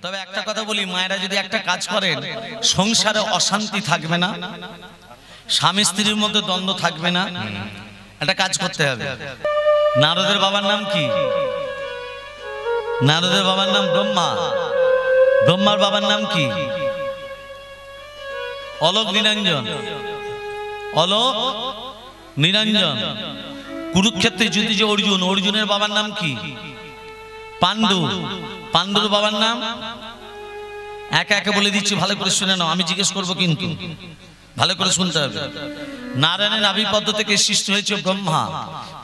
তবে একটা কথা বলি, মায়েরা যদি একটা কাজ করেন, সংসারে অশান্তি থাকবে না, স্বামী স্ত্রীর মধ্যে দ্বন্দ্ব থাকবে না। একটা কাজ করতে হবে। নারদের বাবার নাম কি? নারদের বাবার নাম ব্রহ্মা। ব্রহ্মার বাবার নাম কি? অলোক নিরঞ্জন। অলোক নিরঞ্জন। কুরুক্ষেত্রে যুদ্ধে যে অর্জুন, অর্জুনের বাবার নাম কি? পাণ্ডু। পাণ্ডুর বাবার নাম একে একে বলে দিচ্ছি, ভালো করে শুনে নাও, আমি জিজ্ঞেস করবো কিন্তু ভালো করে শুনতে হবে। নারায়ণের আবির্ভাব থেকে সৃষ্টি হয়েছে ব্রহ্মা।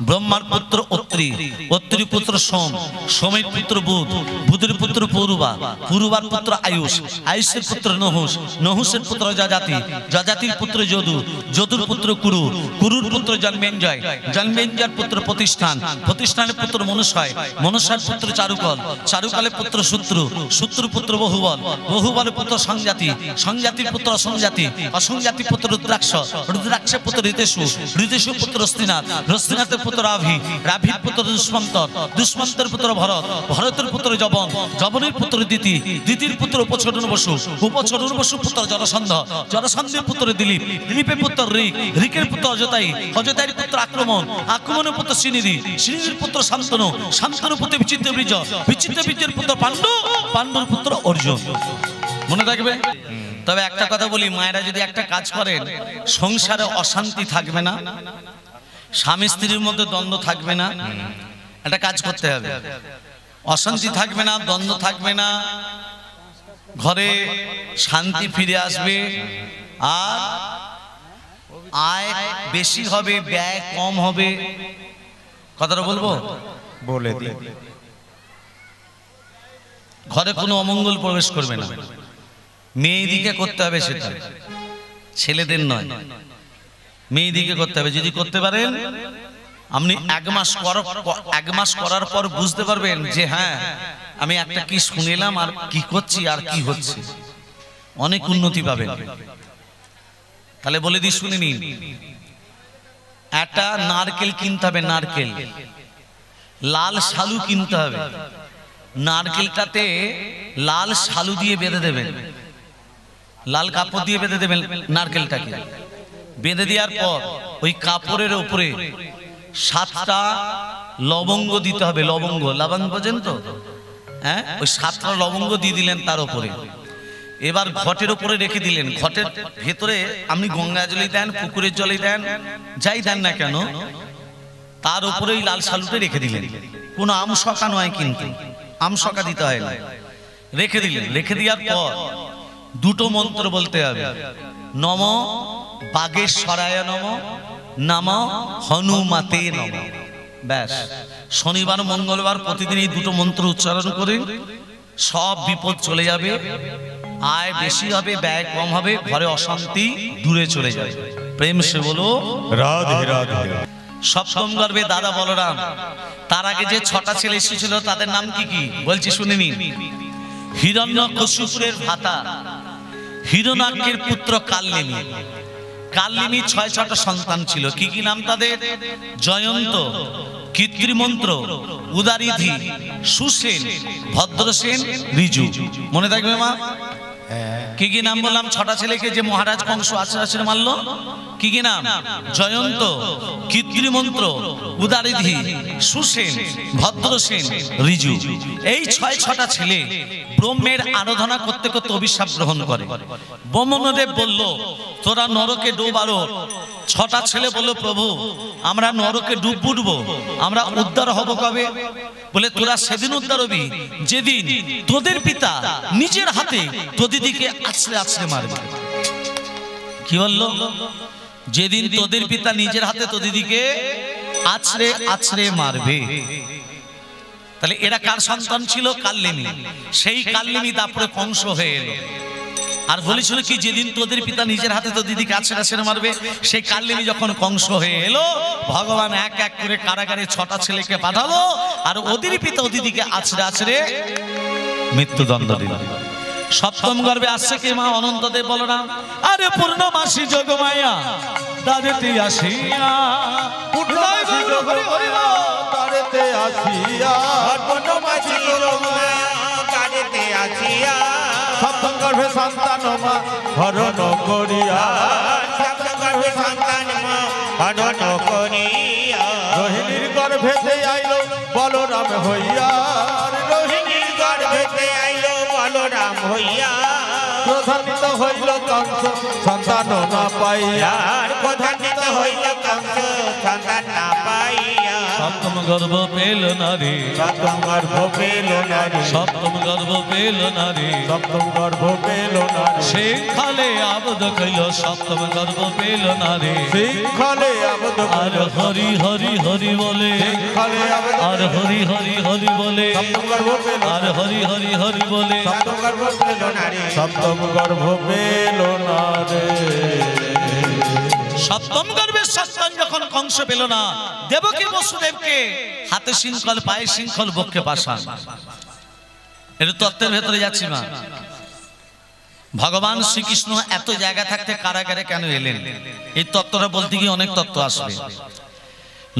ব্রহ্মার পুত্র অত্রি, অত্রির পুত্র সোম, সোমের পুত্র বুধ, বুধের পুত্র পূর্বা, পূর্বার পুত্র আয়ুষ, আয়ুষের পুত্র নহুষ, নহুষের পুত্র যজাতি, যজাতির পুত্র যদু, যদুর পুত্র কুরু, কুরুর পুত্র জন্মেঞ্জয়, জন্মেঞ্জয়ের পুত্র প্রতিষ্ঠান, প্রতিষ্ঠানের পুত্র মনুষ্যয়, মনুষ্যের পুত্র চারুকল, চারুকালের পুত্র শত্রু, শত্রুর পুত্র বহুবল, বহুবলের পুত্র সংজাতি, সংজাতির পুত্র অসংজাতি, অসংজাতির পুত্র রুদ্রাক্ষ, রুদ্রাক্ষের পুত্র ঋতেশু, ঋতেশুর পুত্র রস্তিনাথ, রস্তিনাথের পুত্র রাভি, রাভির পুত্র দুষ্মন্তর, দুষ্মন্তের পুত্র ভরত, ভরতের পুত্র জবন, জবনের পুত্র দিতি, দিতির পুত্র উপচরণ বসু, উপচরণ বসু পুত্র জরাসন্ধ, জরাসন্ধের পুত্র দিলীপ, দিলীপের পুত্র ঋক, ঋকের পুত্র অজতাই, অজতাইয়ের পুত্র আক্রমণ, আক্রমণের পুত্র শ্রীনিধি, শ্রীনিধির পুত্র শান্তনু, শান্তনুর পুত্র বিচিত্র বীর্য, বিচিত্র বীর্যের পুত্র পাণ্ডু, পাণ্ডুর পুত্র অর্জুন। মনে থাকবে? তবে একটা কথা বলি, মায়েরা যদি একটা কাজ করেন, সংসারে অশান্তি থাকবে না, স্বামী স্ত্রীর মধ্যে দ্বন্দ্ব থাকবে না। একটা কাজ করতে হবে। অশান্তি থাকবে না, দ্বন্দ্ব থাকবে না, ঘরে শান্তি ফিরে আসবে, আর আয় বেশি হবে, ব্যয় কম হবে। কথাটা বলবো? বলে দিই। ঘরে কোনো অমঙ্গল প্রবেশ করবে না। মেয়েদিকে করতে হবে সেটা, ছেলেদের নয়। মেয়েদিকে করতে হবে। যদি করতে পারেন, আপনি এক মাস করার পর বুঝতে পারবেন যে হ্যাঁ, আমি একটা কি শুনিলাম আর কি করছি আর কি হচ্ছে, অনেক উন্নতি পাবেন। তাহলে বলে দিই, শুনে নিন। একটা নারকেল কিনতে হবে, নারকেল, লাল শালু কিনতে হবে। নারকেলটাতে লাল শালু দিয়ে বেঁধে দেবেন, লাল কাপড় দিয়ে বেঁধে দেবেন নারকেলটাকে। বেঁধে দেওয়ার পর ওই কাপড়ের উপরে 7টা লবঙ্গ দিতে হবে। লবঙ্গ, লবঙ্গ বোঝেন তো? হ্যাঁ, ওই 7টা লবঙ্গ দিয়ে দিলেন তার উপরে। এবার ঘটের উপরে রেখে দিলেন। ঘটের ভেতরে আপনি গঙ্গা জলই দেন, পুকুরের জলই দেন, যাই দেন না কেন, তার উপরে ওই লাল শালুতে রেখে দিলেন। কোনো আমশকা নয়, কিন্তু আমশকা দিতে হয় না। রেখে দিলেন। রেখে দেওয়ার পর দুটো মন্ত্র বলতে হবে। নম বাগেশ্বরায় নম, নম হনুমতে নম। ব্যাস, শনিবার মঙ্গলবার প্রতিদিন এই দুটো মন্ত্র উচ্চারণ করে সব বিপদ চলে যাবে। আয় বেশি হবে, ব্যয় কম হবে, ঘরে অশান্তি দূরে চলে যাবে। প্রেম সে বলো রাধে রাধে। সপ্তম গর্ভে দাদা বলরাম, তার আগে যে 6টা ছেলে এসেছিল তাদের নাম কি কি বলছি শুনে নিন। হিরণ্যকশিপুরের ভ্রাতা, হিরণ্যাক্ষের পুত্র কাল্লিনী। কাল্লিনী 6টা সন্তান ছিল। কি কি নাম তাদের? জয়ন্ত, কৃত্রিমন্ত্র, উদারিধি, সুসেন, ভদ্রসেন, ঋজু। মনে থাকবে মা? কি কি নাম বললাম? 6টা ছেলেকে যে মহারাজ কংস আছড়ে মারলো। কি কি নাম? জয়ন্ত, কৃত্রিমন্ত্র, উদারিধি, সুসেন, ভদ্রসেন, ঋজু। এই 6টা ছেলে ব্রহ্মের আরাধনা করতে করতে অভিশাপ গ্রহণ করে। ব্রহ্মদেব বলল, তোরা নরকে ডুবারো। 6টা ছেলে বলল, প্রভু আমরা নরকে ডুববো, আমরা উদ্ধার হব কবে? বলে, তোরা সেদিন উদ্ধার হবি যেদিন তোদের পিতা নিজের হাতে তোদিদিকে আছড়ে আছড়ে মারবে। কি বললো? যেদিন তোদের পিতা নিজের হাতে তোদিদিকে আছড়ে আছড়ে মারবে। তাহলে এরা কার সন্তান ছিল? কাল্লিনী। সেই কাল্লিনী তারপরে কংস হয়ে এলো। আর বলেছিল কি, যেদিন তোদের পিতা নিজের হাতে তো দিদিকে আছড়ে আছড়ে মারবে। সেই কাল্লিনী যখন কংস হয়ে এলো, ভগবান এক এক করে কারাগারে 6টা ছেলেকে পাঠালো, আর ওদের পিতা ও দিদিকে আছড়ে আছড়ে মৃত্যুদণ্ড দিল। সপ্তম গর্ভে আসছে কে? মা অনন্তদেব বলরাম। আরে পূর্ণমাসী যোগমায়া দাদেতে আসিয়া, পূর্ণমাসী যোগমায়া দাদেতে আসিয়া, পূর্ণমাসী যোগমায়া দাদেতে পেতে আসিয়া সপ্তম গর্ভে সন্তান মা হরণ করিয়া সপ্তম গর্ভে সন্তান মা হরণ করিয়া রোহিণীর গর্ভেতে আইলো বলরাম হইয়া রোহিণীর গর্ভেতে আইলো বলরাম হইয়া প্রধানিত হইল কংস সন্তান না পাইয়া প্রধানিত হইল কংস সন্তান না পাইয়া সপ্তম গর্ভ পেল নারী সপ্তম গর্ভ পেল নারী সপ্তম গর্ভ পেল নারী সপ্তম গর্ভ পেল নারী শিক্ষালে আবদ কইল সপ্তম গর্ভ পেল নারী শিক্ষলে আবদ্ধ আর হরি হরি হরি বলে শিক্ষলে আবদ্ধ আর হরি হরি হরি বলে সপ্তম গর্ভ পেল আর হরি হরি হরি বলে সপ্তম গর্ভ পেল নারী সপ্তম গর্ভ পেল নারী সপ্তম গর্ভের সন্তান যখন কংস পেল না দেবকী বসুদেবকে হাতে শৃঙ্খল পায়ে শৃঙ্খল বক্ষে পাশান এটা তত্ত্বের ভেতরে যাচ্ছি মা ভগবান শ্রীকৃষ্ণ এত জায়গা থাকতে কারাগারে কেন এলেন এই তত্ত্বটা বলতে গিয়ে অনেক তত্ত্ব আসবে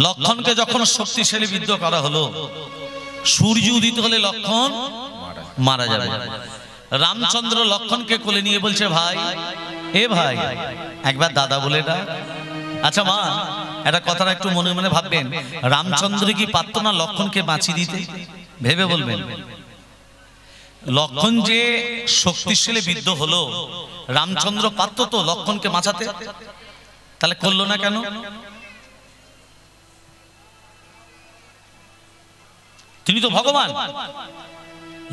লক্ষণকে যখন শক্তিশালী বিদ্ধ করা হলো সূর্য উদিত হলে লক্ষণ মারা যাবে রামচন্দ্র লক্ষণকে কোলে নিয়ে বলছে ভাই এ ভাই একবার দাদা বলে ডাক আচ্ছা মা একটা কথাটা একটু মনে মনে ভাববেন রামচন্দ্র কি পারত না লক্ষণকে বাঁচিয়ে দিতে ভেবে বলবেন লক্ষণ যে শক্তিশালী বিদ্ধ হলো রামচন্দ্র পারত তো লক্ষণকে বাঁচাতে তাহলে করলো না কেন তিনি তো ভগবান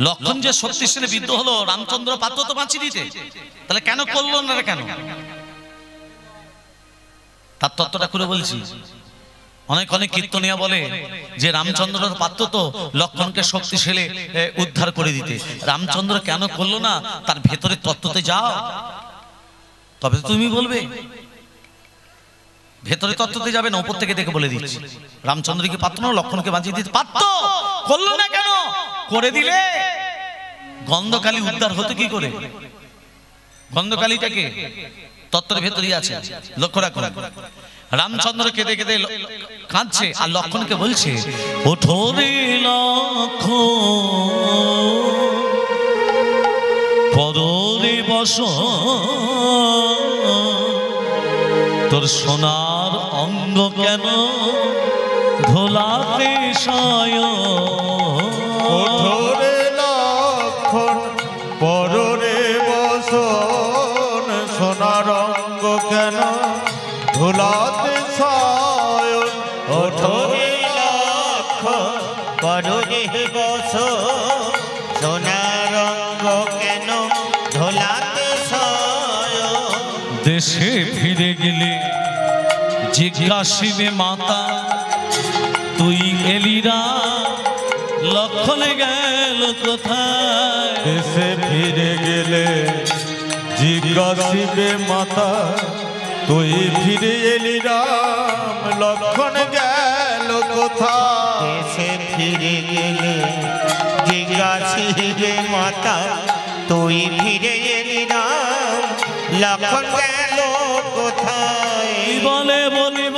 লক্ষণ যে শক্তিশালী বিদ্ধ হলো রামচন্দ্র পারত তো বাঁচিয়ে দিতে তাহলে কেন করলো না কেন তার তত্ত্বটা করে বলছি অনেক অনেক কীর্তনিয়া বলে যে রামচন্দ্র পারত তো লক্ষণকে শক্তিশালী উদ্ধার করে দিতে রামচন্দ্র কেন করলো না তার ভেতরে তত্ত্বতে যাও তবে তুমি বলবে ভেতরে তত্ত্বতে যাবে না উপর থেকে দেখে বলে দিচ্ছি রামচন্দ্র কি পারত না লক্ষণকে বাঁচিয়ে দিতে পারত করলো না কেন করে দিলে গন্ধকালী উদ্ধার হতো কি করে গন্ধকালীটাকে তত্ত্বের ভেতরেই আছে লক্ষ্য রাখুন রামচন্দ্র কেঁদে কেঁদে কাঁদছে আর লক্ষণকে বলছে ওঠো রে লক্ষণ পরে বস তোর সোনার অঙ্গ কেন ধোলাতে ওঠরে লক্ষণ পররে বসন সোনার অঙ্গ কেন ধুলাতে সায়ন ওঠরে লক্ষণ পররে বস সোনার রঙ্গ কেন ধোলাতে সায়ন দেশে ফিরে গেলে জিজ্ঞাসিবে মাতা তুই এলিরা লক্ষণে গেল কোথায় দেশে ফিরে গেলে জিজ্ঞাসিবে মাতা তুই ফিরে এলি রাম লক্ষণ গেল কোথায় দেশে ফিরে গেলে জিজ্ঞাসিবে মাতা তুই ফিরে এলি না লক্ষণ গেল কোথায় কি বলে বলিব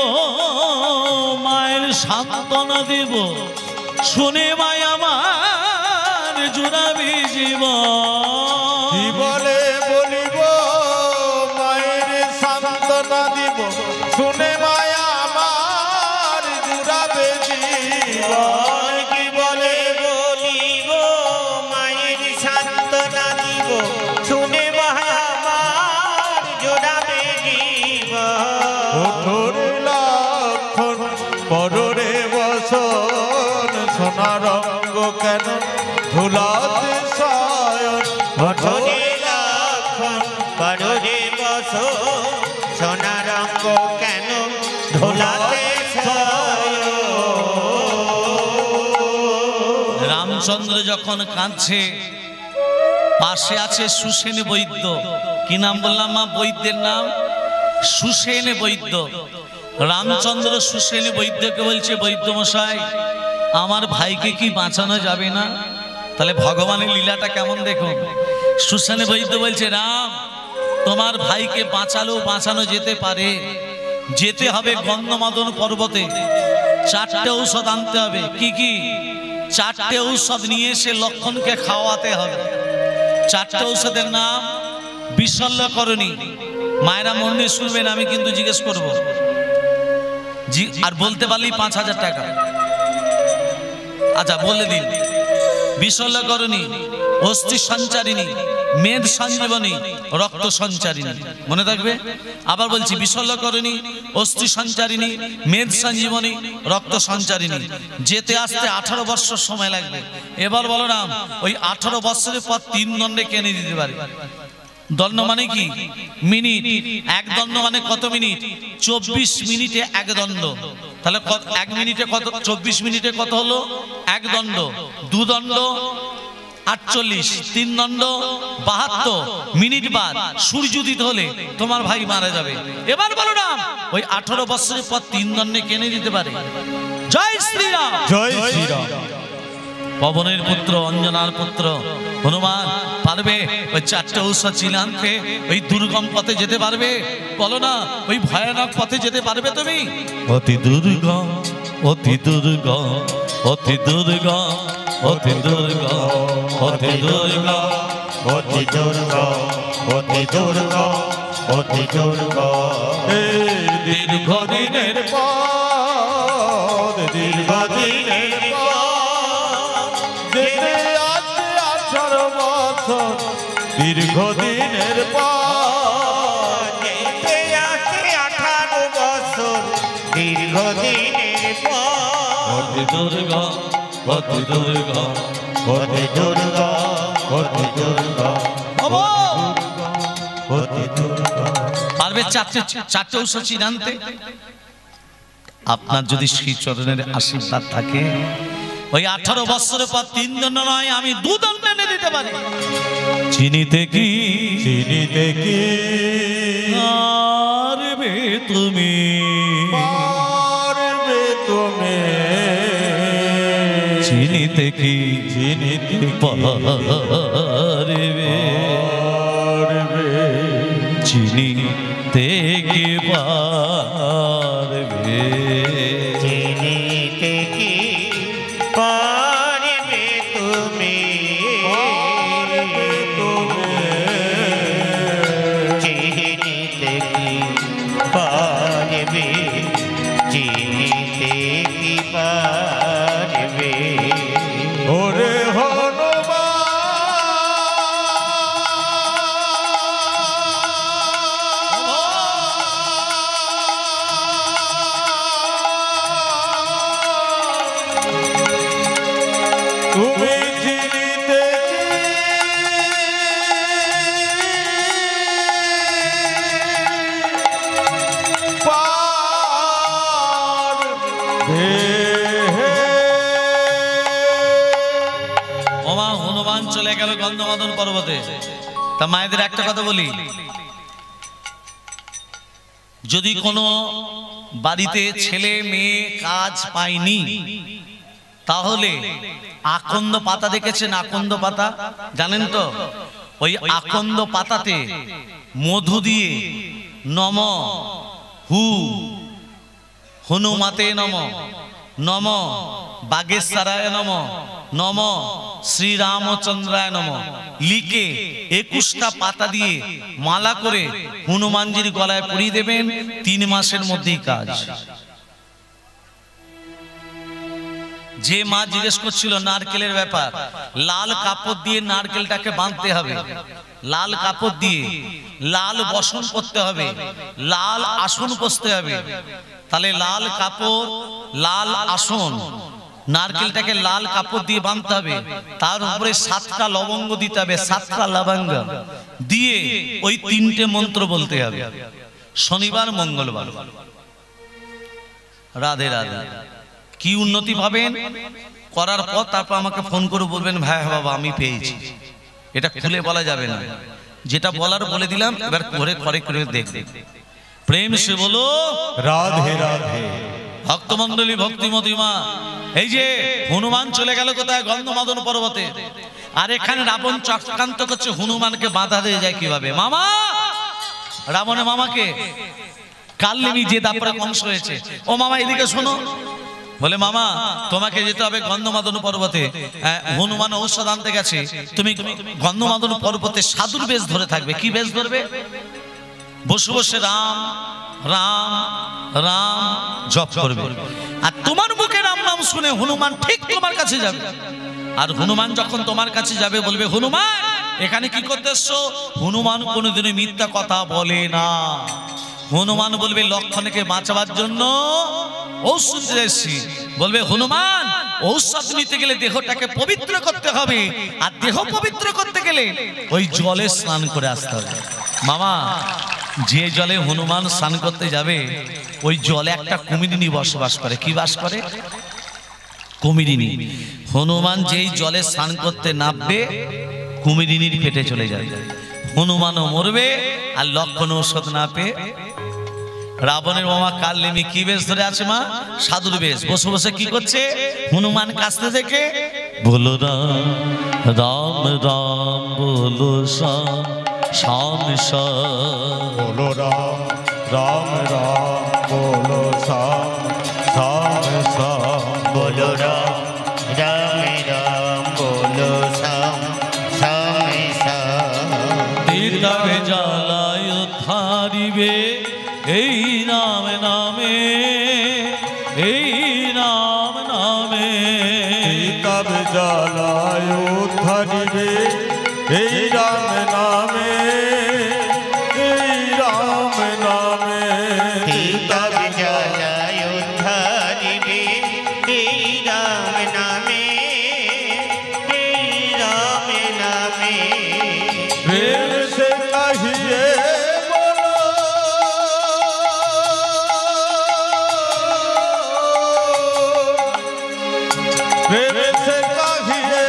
মায়ের সান্ত্বনা দিব শুনে মায় আমার জুড়াবি জীবন কি বলে বলিব মায়ের সান্ত্বনা দিব শুনে মায়া আমার জুড়াবে জীবন কি বলে বলিব মায়ের সান্ত্বনা দিব শুনে আমার জোড়াবে জীবন ওঠরে লক্ষণ পররে বসন সোনার অঙ্গ কেন ধুলাতে সায়ন ওঠরে লক্ষণ পররে বস সোনার রঙ্গ কেন ধোলাতে রামচন্দ্র যখন কাঁদছে পাশে আছে সুসেন বৈদ্য কি নাম বললাম মা বৈদ্যের নাম সুসেন বৈদ্য রামচন্দ্র সুসেন বৈদ্যকে বলছে বৈদ্য মশাই আমার ভাইকে কি বাঁচানো যাবে না তাহলে ভগবানের লীলাটা কেমন দেখুন সুসেন বৈদ্য বলছে রাম তোমার ভাইকে বাঁচানো যেতে পারে যেতে হবে গন্ধমাদন পর্বতে 4টে ঔষধ আনতে হবে কি কি চারটে ঔষধ নিয়ে এসে লক্ষণকে খাওয়াতে হবে। চারটে ঔষধের নাম বিশল্যকরণী। মায়েরা মন দিয়ে শুনবেন, আমি কিন্তু জিজ্ঞেস করব, আর বলতে পারলেই 5,000 টাকা। আচ্ছা বলে দিন। বিশল্যকরণী, অস্থি সঞ্চারিণী, মেদ সঞ্জীবনী, রক্ত সঞ্চারিণী। মনে থাকবে? আবার বলছি, বিশল্যকরণী, অস্থি সঞ্চারিণী, মেদ সঞ্জীবনী, রক্ত সঞ্চারিণী। যেতে আসতে 18 বছর সময় লাগবে। এবার বলো না, ওই 18 বছরের পর 3 দণ্ডে কেনে দিতে পারে। দণ্ড মানে কি? মিনিট। এক দণ্ড মানে কত মিনিট? 24 মিনিটে এক দণ্ড। তাহলে 1 মিনিটে কত? 24 মিনিটে কত হলো? এক দণ্ড। 2 দণ্ড 48, 3 দণ্ড 72 মিনিট বাদ সূর্যোদিত হলে তোমার ভাই মারা যাবে। এবার বলো না, ওই 18 বছরের পর 3 দণ্ডে কেনে দিতে পারে। জয় শ্রীরাম, জয় শ্রীরাম। পবনের পুত্র, অঞ্জনার পুত্র হনুমান পারবে ওই 4টে ঔষধ চিনে আনতে? ওই দুর্গম পথে যেতে পারবে? বলো না, ওই ভয়ানক পথে যেতে পারবে তুমি? অতি দুর্গম, অতি দুর্গম, অতি দুর্গম, অতি দুর্গম, অতি দুর্গম, অতি দুর্গম, অতি দুর্গম, অতি দুর্গম। দীর্ঘদিনের পথ, দীর্ঘদিনের পথ, যেতে আসতে 18 বছর, দীর্ঘদিনের পথ, যেতে আসতে 18 বছর, দীর্ঘদিনের পথ। অতি দুর্গম, অতি দুর্গম, অতি দুর্গম, অতি দুর্গম, অতি দুর্গম। পারবে 4টে ঔষধ চিনে আনতে? আপনার যদি শ্রীচরণের আশীর্বাদ থাকে, ওই 18 বছরের পর 3 দণ্ড নয়, আমি 2 দণ্ড এনে দিতে পারি। চিনিতে কি, চিনিতে কি পারবে তুমি, পারবে তুমি, চিনিতে কি চিনিতে কি পারবে, চিনিতে কি পারবে, চিনিতে কি পারবে তুমি, পারবে তুমি, চিনিতে কি পারবে, চিনিতে কি পারবে। ওরে তুমি চিনিতে ওমা হনুমান চলে গেল গন্ধমাদন পর্বতে। তা মায়েদের একটা কথা বলি, যদি কোনো বাড়িতে ছেলে মেয়ে কাজ পায়নি, তাহলে আকন্দ পাতা দেখেছেন? আকন্দ পাতা জানেন তো? ওই আকন্দ পাতাতে মধু দিয়ে নম হু হনুমাতে নম, নম বাগেশ্বরায় নম, নম শ্রীরামচন্দ্রায় নম লিখে 21টা পাতা দিয়ে মালা করে হনুমানজির গলায় পরিয়ে দেবেন। 3 মাসের মধ্যেই কাজ। যে মা জিজ্ঞেস করছিল নারকেলের ব্যাপার, লাল কাপড় দিয়ে নারকেলটাকে বাঁধতে হবে, লাল কাপড় দিয়ে লাল বসন করতে হবে, লাল আসন বসতে হবে। তাহলে লাল কাপড়, লাল আসন, নারকেলটাকে লাল কাপড় দিয়ে বাঁধতে হবে, তার উপরে 7টা লবঙ্গ দিতে হবে, 7টা লবঙ্গ দিয়ে ওই 3টে মন্ত্র বলতে হবে, শনিবার মঙ্গলবার। রাধে রাধে। কি উন্নতি পাবেন করার পর তারপর আমাকে ফোন করে বলবেন, ভাই বাবা আমি পেয়েছি। এটা খুলে বলা যাবে না, যেটা বলার বলে দিলাম, এবার ঘরে ঘরে করে দেখবে। প্রেম সে বলো রাধে রাধে। ভক্তমন্ডলী, ভক্তিমতী মা, এই যে হনুমান চলে গেল কোথায়? গন্ধমাদন পর্বতে। আর এখানে রাবণ চক্রান্ত করছে হনুমানকে বাধা দিয়ে যায় কিভাবে। মামা রাবণের মামাকে কালনেমি যে দাপড়ে কংস হয়েছে, ও মামা এদিকে শোনো, বলে মামা তোমাকে যেতে হবে গন্ধমাদন পর্বতে, হনুমান ঔষধ আনতে গেছে, তুমি গন্ধমাদন পর্বতে সাধুর বেশ ধরে থাকবে। কি বেশ ধরবে? বসে বসে রাম রাম রাম জপ করবে, আর তোমার মুখে রাম নাম শুনে হনুমান ঠিক তোমার কাছে যাবে। আর হনুমান যখন তোমার কাছে যাবে বলবে হনুমান এখানে কি করতে এসছো? হনুমান কোনোদিনই মিথ্যা কথা বলে না। হনুমান বলবে লক্ষণকে বাঁচাবার জন্য ঔষধ এসেছি। বলবে হনুমান ঔষধ নিতে গেলে দেহটাকে পবিত্র করতে হবে, আর দেহ পবিত্র করতে গেলে ওই জলে স্নান করে আসতে হবে। মামা যে জলে হনুমান স্নান করতে যাবে ওই জলে একটা কুমিরিনী বসবাস করে। কি বাস করে? কুমিরিনী। হনুমান যেই জলে স্নান করতে নামবে কুমিরিনীর পেটে চলে যাবে, হনুমানও মরবে আর লক্ষণ ঔষধ না পেয়ে। রাবণের মামা কালনেমি কি বেশ ধরে আছে মা? সাধুর বেশ। বসে বসে কি করছে? হনুমান কাছতে থেকে বলো রাম রাম রাম বলো শ্যাম শ্যাম শ্যাম, বলো রাম রাম রাম বলো শ্যাম শ্যাম শ্যাম, বলো রাম রাম রাম বলো শ্যাম শ্যাম শ্যাম। তীর্থে জ্বালায় উদ্ধারিবে এই নাম নামে, এই নাম নামে। তবে জ্বালায় উদ্ধারিবে এই রাম নামে, এই রাম নামে। তব জ্বালায় উদ্ধারিবে এই রাম নামে, এই রাম নামে। প্রেম সে কহিয়ে বলো, প্রেম সে কহিয়ে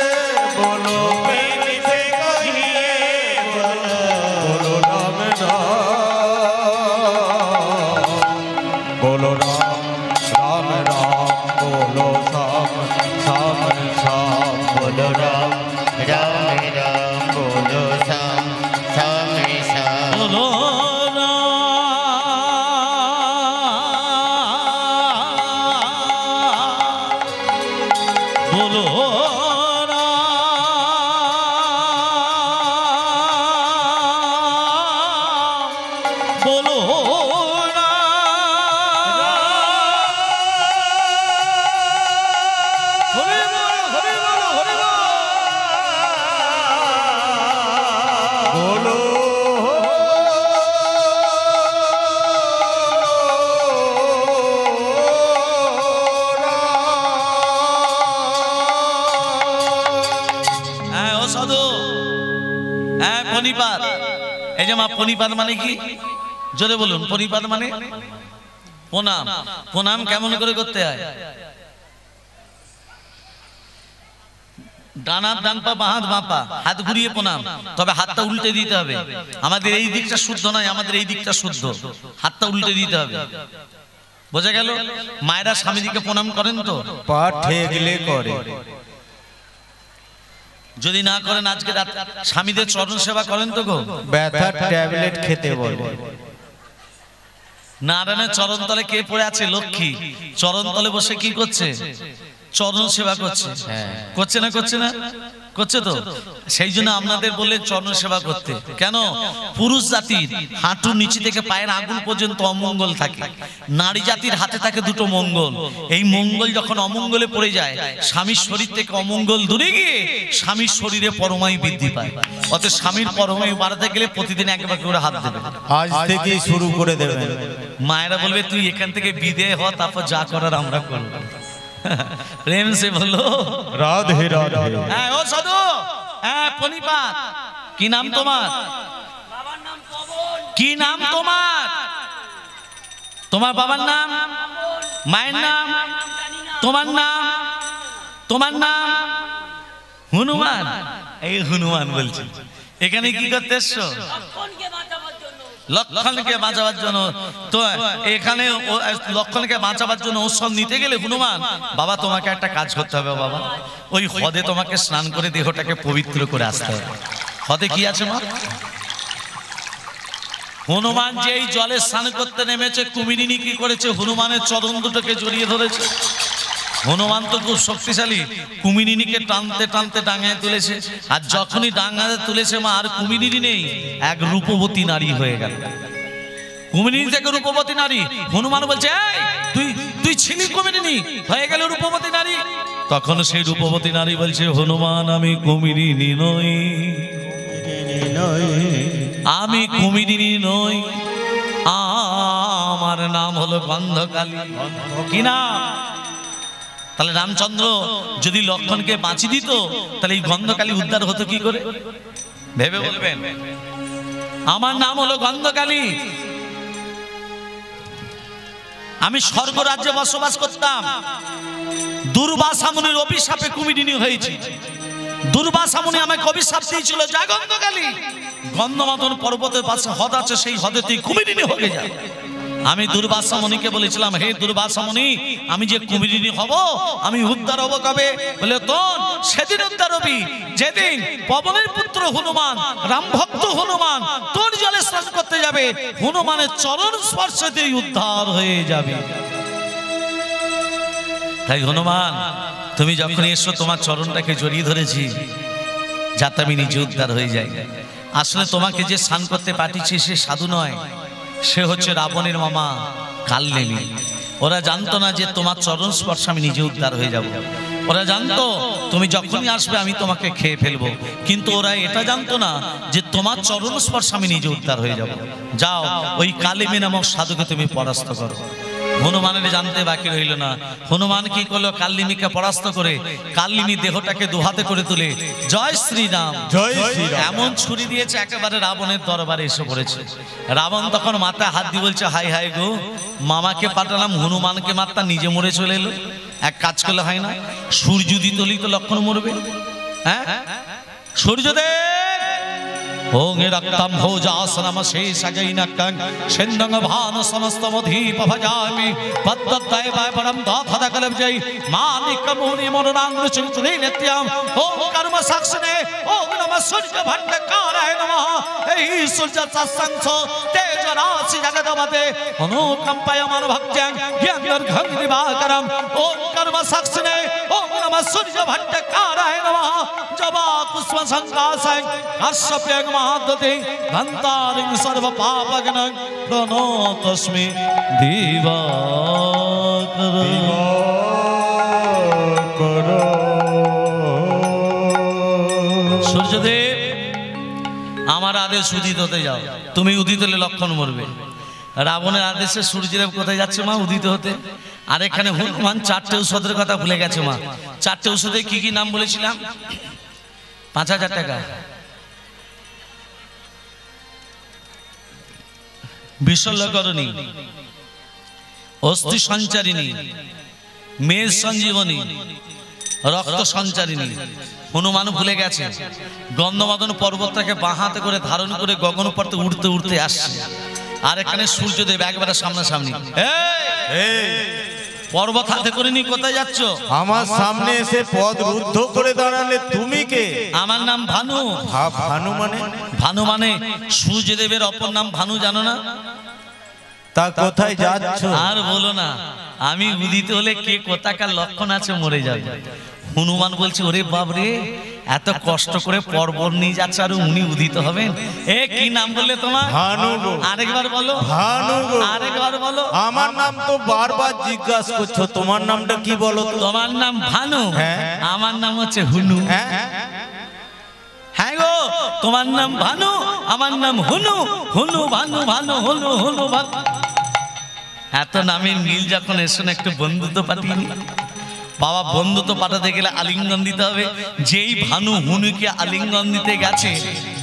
বলো, প্রেম সে কহিয়ে বলো, বলো রাম রাম, বলো রাম রাম রাম বলো শ্যাম শ্যাম শ্যাম, বলো রাম রাম রাম বলো শ্যাম শ্যাম শ্যাম। বলো বলো বলো বলো হ্যাঁ ও সাধু, হ্যাঁ পনিপাত। এই যে মা পনিপাত মানে কি? জোরে বলুন। পনিপাত মানে প্রণাম। প্রণাম কেমন করে করতে হয়? ডানার ডান পা বাঁ হাত বাঁ পা, হাত ঘুরিয়ে প্রণাম, তবে হাতটা উল্টে দিতে হবে। আমাদের এই দিকটা শুদ্ধ নয়, আমাদের এই দিকটা শুদ্ধ, হাতটা উল্টে দিতে হবে। বোঝা গেল? মায়েরা স্বামীজিকে প্রণাম করেন তো? পা ঠেকলে করে, যদি না করেন আজকে রাত স্বামীদের চরণ সেবা করেন তো গো? ব্যথার ট্যাবলেট খেতে বলে। নারায়ণের চরণ তলে কে পড়ে আছে? লক্ষ্মী। চরণ তলে বসে কি করছে? চরণ সেবা করছে। করছে না? করছে না? করছে তো। সেই জন্য আপনাদের বললে চরণ সেবা করতে। কেন? পুরুষ জাতির হাঁটুর নিচে থেকে পায়ের আঙুল পর্যন্ত অমঙ্গল থাকে, নারী জাতির হাতে থাকে দুটো মঙ্গল। এই মঙ্গল যখন অমঙ্গলে পড়ে যায়, স্বামীর শরীর থেকে অমঙ্গল দূরে গিয়ে স্বামীর শরীরে পরমায়ু বৃদ্ধি পায়। অতএব স্বামীর পরমায়ু বাড়াতে গেলে প্রতিদিন একবার করে হাত দেবে। আজ থেকেই শুরু করে দেবেন। মায়েরা বলবে তুই এখান থেকে বিদেয় হ, তারপর যা করার আমরা করবো। প্রেম সে বলো রাধে রাধে। হ্যাঁ ও সাধু, হ্যাঁ পনিপাত, কি নাম তোমার? কি নাম তোমার? তোমার বাবার নাম, মায়ের নাম, তোমার নাম, তোমার নাম হনুমান। এই হনুমান বলছি, এখানে কি করতে এসছো? লক্ষণকে বাঁচাবার জন্য। তো এখানে লক্ষণকে বাঁচাবার জন্য ঔষধ নিতে গেলে হনুমান, বাবা তোমাকে একটা কাজ করতে হবে বাবা, ওই হ্রদে তোমাকে স্নান করে দেহটাকে পবিত্র করে আসতে হবে। হ্রদে কি আছে মা? হনুমান যেই জলে স্নান করতে নেমেছে, কুমিরিনী কি করেছে? হনুমানের চরণ দুটোকে জড়িয়ে ধরেছে। হনুমান তো খুব শক্তিশালী, কুমিরিনীকে টানতে টানতে ডাঙায় তুলেছে। আর যখনই ডাঙায় তুলেছে মা, আর কুমিরিনী নেই, এক রূপবতী নারী হয়ে গেল। কুমিরিনী থেকে রূপবতী নারী। হনুমান বলছে, এই তুই তুই ছিলি কুমিরিনী, হয়ে গেল রূপবতী নারী। তখন সেই রূপবতী নারী বলছে, হনুমান আমি কুমিরিনী নই, আমি কুমিরিনী নই, আমার নাম হলো গন্ধকালী। কি নাম? তাহলে রামচন্দ্র যদি লক্ষণকে বাঁচি দিত, তাহলে এই গন্ধকালী উদ্ধার হতো কি করে? ভেবে বলবেন। আমার নাম হলো গন্ধকালী, আমি স্বর্গ রাজ্যে বসবাস করতাম, দুর্বাসা মুনির অভিশাপে কুমিরিনী হয়েছি। দুর্বাসা মুনি আমাকে অভিশাপ দিয়েছিল, যা গন্ধকালী, গন্ধমাদন পর্বতের পাশে হ্রদ আছে, সেই হ্রদে তুই কুমিরিনী হয়ে যা। আমি দুর্বাসা মুনিকে বলেছিলাম, হে দুর্বাসা মুনি, আমি যে কুমিরিনী হব, আমি উদ্ধার হব কবে? বলে, তোর সেদিন উদ্ধার হবি যেদিন পবনের পুত্র হনুমান, রাম ভক্ত হনুমান তোর জলে স্নান করতে যাবে, হনুমানের চরণ স্পর্শতেই উদ্ধার হয়ে যাবে। তাই হনুমান, তুমি যখন এসো, তোমার চরণটাকে জড়িয়ে ধরেছি, যাতে আমি নিজে উদ্ধার হয়ে যাই। আসলে তোমাকে যে স্নান করতে পাঠিয়েছি সে সাধু নয়, সে হচ্ছে রাবণের মামা কালনেমি। ওরা জানতো না যে তোমার চরণ স্পর্শ আমি নিজে উদ্ধার হয়ে যাব। ওরা জানতো তুমি যখনই আসবে আমি তোমাকে খেয়ে ফেলবো, কিন্তু ওরা এটা জানতো না যে তোমার চরণ স্পর্শ আমি নিজে উদ্ধার হয়ে যাব। যাও, ওই কালিমী নামক সাধুকে তুমি পরাস্ত করো। হনুমানের জানতে বাকি রইল না। হনুমান কি করলো? কাল্লিনীকে পরাস্ত করে কাল্লিনী দেহটাকে দুহাতে করে তুলে জয় শ্রীরাম, জয় শ্রীরাম এমন ছুরি দিয়েছে, একেবারে রাবণের দরবারে এসে পড়েছে। রাবণ তখন মাথায় হাত দিয়ে বলছে, হাই হাই গো, মামাকে পাঠালাম হনুমানকে মারতা, নিজে মরে চলে এলো। এক কাজ করলে হয় না? সূর্য উদিত হলেই তো লক্ষণ মরবে। হ্যাঁ, সূর্যদেব ওং রক্তম ভোজাসনম শেষগৈনকং সিন্ধং ভান সমস্তমধীপ ভজামি পদ্মদয় পরম দাথদকলবজৈ মানিক মুনি মনোরাঙ্গ চিন্তনে নিত্যম ওম কর্ম সাক্ষনে ওম নমঃ সূর্য ভণ্ডকারায় নমঃ। এই সূর্য সৎসংস তেজ রাশি জগদমতে অনুকম্পয়মান ভক্ত্যং জ্ঞানর্ঘং দিবাকরম ওম কর্ম সাক্ষনে ওম নমঃ সূর্য ভণ্ডকারায় নমঃ। জবা পুষ্প সংকাশং কাশ্যপ্যং মহাদতে গন্তারিং সর্ব পাপগ্নং প্রণতস্মি দিবাকর। সূর্যদেব, আমার আদেশ উদিত হতে যাও। তুমি উদিত হলে লক্ষণ মরবে। রাবণের আদেশে সূর্যদেব কোথায় যাচ্ছে মা? উদিত হতে। আর এখানে হনুমান 4টে ঔষধের কথা ভুলে গেছে মা। 4টে ঔষধে কি কি নাম বলেছিলাম? 5000 টাকা। বিশল্যকরণী, অস্থি সঞ্চারিণী, মেষ সঞ্জীবনী, রক্ত সঞ্চারিণী। হনুমান ভুলে গেছে। গন্ধমাদন পর্বতটাকে বাঁ হাতে করে ধারণ করে গগন পথে উড়তে উড়তে আসছে। আর এখানে সূর্যদেব একবারে সামনাসামনি। পর্বত হাতে করে নিয়ে কোথায় যাচ্ছ? আমার সামনে এসে পদ রুদ্ধ করে দাঁড়ালে তুমি কে? আমার নাম ভানু। ভানু মানে? ভানু মানে সূর্যদেবের অপর নাম ভানু, জানো না? তা কোথায় যাচ্ছ? আর বলো না, আমি উদিত হলে কে কোথাকার লক্ষণ আছে মরে যাবে। হনুমান বলছে, ওরে বাবরে, এত কষ্ট করে পর্বত নিয়ে যাচ্ছে আর উনি উদিত হবেন? এ কি নাম বললে তোমার? ভানু গো। আরেকবার বলো। ভানু গো। আরেকবার বলো। আমার নাম তো বারবার জিজ্ঞাসা করছো, তোমার নামটা কি বলো তো? তোমার নাম ভানু, হ্যাঁ। আমার নাম হচ্ছে হুনু। হ্যাঁ হ্যাঁ গো, তোমার নাম ভানু, আমার নাম হুনু। হুনু ভানু, ভানু হুনু, হুনু ভানু। এত নামের মিল যখন এসে একটু বন্ধুত্ব পাঠিয়ে নি। বাবা, বন্ধুত্ব পাঠাতে গেলে আলিঙ্গন দিতে হবে। যেই ভানু হুনুকে আলিঙ্গন দিতে গেছে,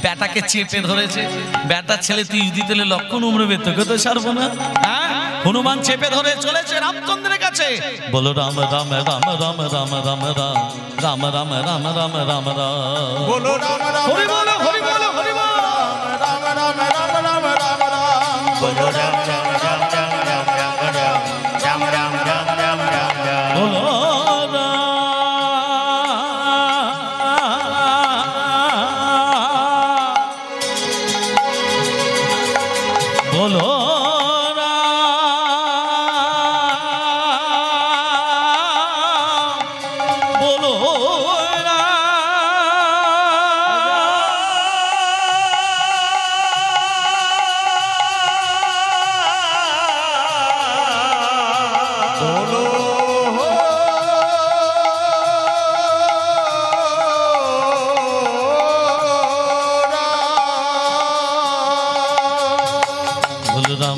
বেটাকে চেপে ধরেছে। বেটা ছেলে তুই উদিত হলে লক্ষণ উমরবে, তোকে তো ছাড়বো না। হ্যাঁ, হনুমান চেপে ধরে চলেছে রামচন্দ্রের কাছে। বলো রাম রাম রাম রাম রাম রাম রাম রাম রাম রাম রাম রাম রাম। বলো রাম রাম হরি বলো, হরি বলো, হরি বলো। রাম রাম রাম রাম রাম রাম। বলো রাম রাম রাম রাম রাম রাম রাম রাম রাম রাম রাম রাম। বলো বলো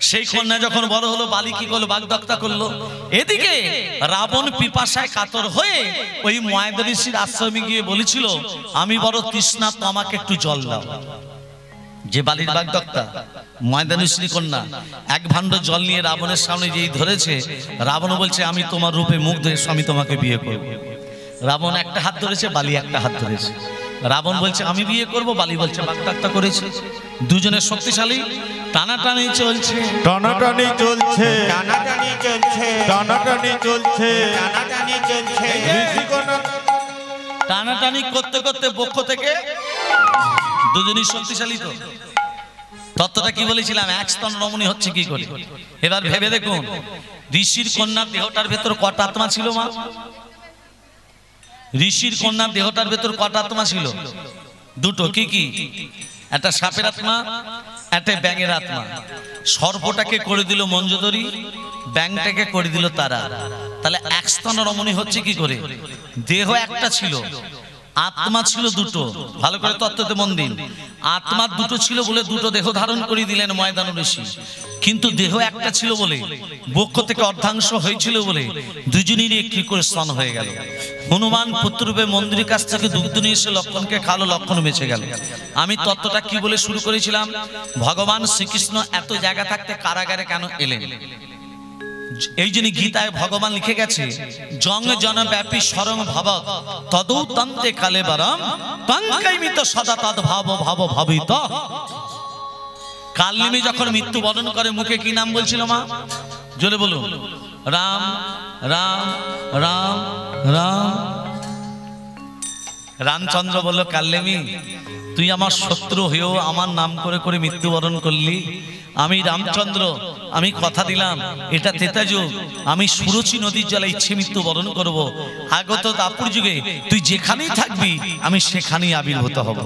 সেই কন্যা যখন বড় হলো বালি কি করলো বাগদত্তা করলো এদিকে রাবণ পিপাসায় কাতর হয়ে ওই ময়দা ঋষির আশ্রমে গিয়ে বলেছিল আমি বড় তৃষ্ণা তো আমাকে একটু জল দাও যে বালির বাগদত্তা ময়দা ঋষির কন্যা এক ভাণ্ড জল নিয়ে রাবণের সামনে যেই ধরেছে রাবণ বলছে আমি তোমার রূপে মুগ্ধ হয়ে আমি তোমাকে বিয়ে করব রাবণ একটা হাত ধরেছে বালি একটা হাত ধরেছে রাবণ বলছে আমি বিয়ে করব বালি বলছে বাগদত্তা করেছে দুজনের শক্তিশালী টানাটানি চলছে টানাটানি চলছে টানাটানি চলছে টানাটানি চলছে টানাটানি চলছে ঋষিকন্যা টানাটানি করতে করতে পক্ষ থেকে দুজনই শক্তিশালী তো তত্ত্বটা কি বলেছিলাম এক স্তন রমণী হচ্ছে কি করে এবার ভেবে দেখুন ঋষির কন্যার দেহটার ভেতর কটা আত্মা ছিল মা ঋষির কন্যার দেহটার ভেতর কটা আত্মা ছিল দুটো কি কি একটা সাপের আত্মা একটা ব্যাঙের আত্মা সর্পটাকে করে দিল মঞ্জুদরি ব্যাঙটাকে করে দিল তারা তাহলে এক স্তন রমণী হচ্ছে কি করে দেহ একটা ছিল আত্মা ছিল দুটো ভালো করে তত্ত্বতে মন দিন আত্মা দুটো ছিল বলে দুটো দেহ ধারণ করে দিলেন ময়দান ঋষি কিন্তু দেহ একটা ছিল বলে বক্ষ থেকে অর্ধাংশ হয়েছিল বলে দুজনেরই একটি করে স্তন হয়ে গেল হনুমান পুত্ররূপে মন্দিরের কাছ থেকে দুগ্ধ নিয়ে এসে লক্ষণকে খালো লক্ষণ বেঁচে গেল আমি তত্ত্বটা কি বলে শুরু করেছিলাম ভগবান শ্রীকৃষ্ণ এত জায়গা থাকতে কারাগারে কেন এলেন এই জন্য গীতায় ভগবান লিখে গেছে জং জনব্যাপী সরং ভাবক তদৌ তন্তে কালে বারম পঙ্কাইমিত সদা তদ ভাব ভাব ভাবিত কালনিমি যখন মৃত্যু বরণ করে মুখে কি নাম বলছিল মা জোরে বলুন রাম রাম রাম রাম রামচন্দ্র বলল কালনেমি তুই আমার শত্রু হয়েও আমার নাম করে করে মৃত্যুবরণ করলি আমি রামচন্দ্র আমি কথা দিলাম এটা ত্রেতা যুগ আমি সুরুচি নদীর জলে ইচ্ছে মৃত্যুবরণ করব আগত দাপুর যুগে তুই যেখানেই থাকবি আমি সেখানেই আবির্ভূত হব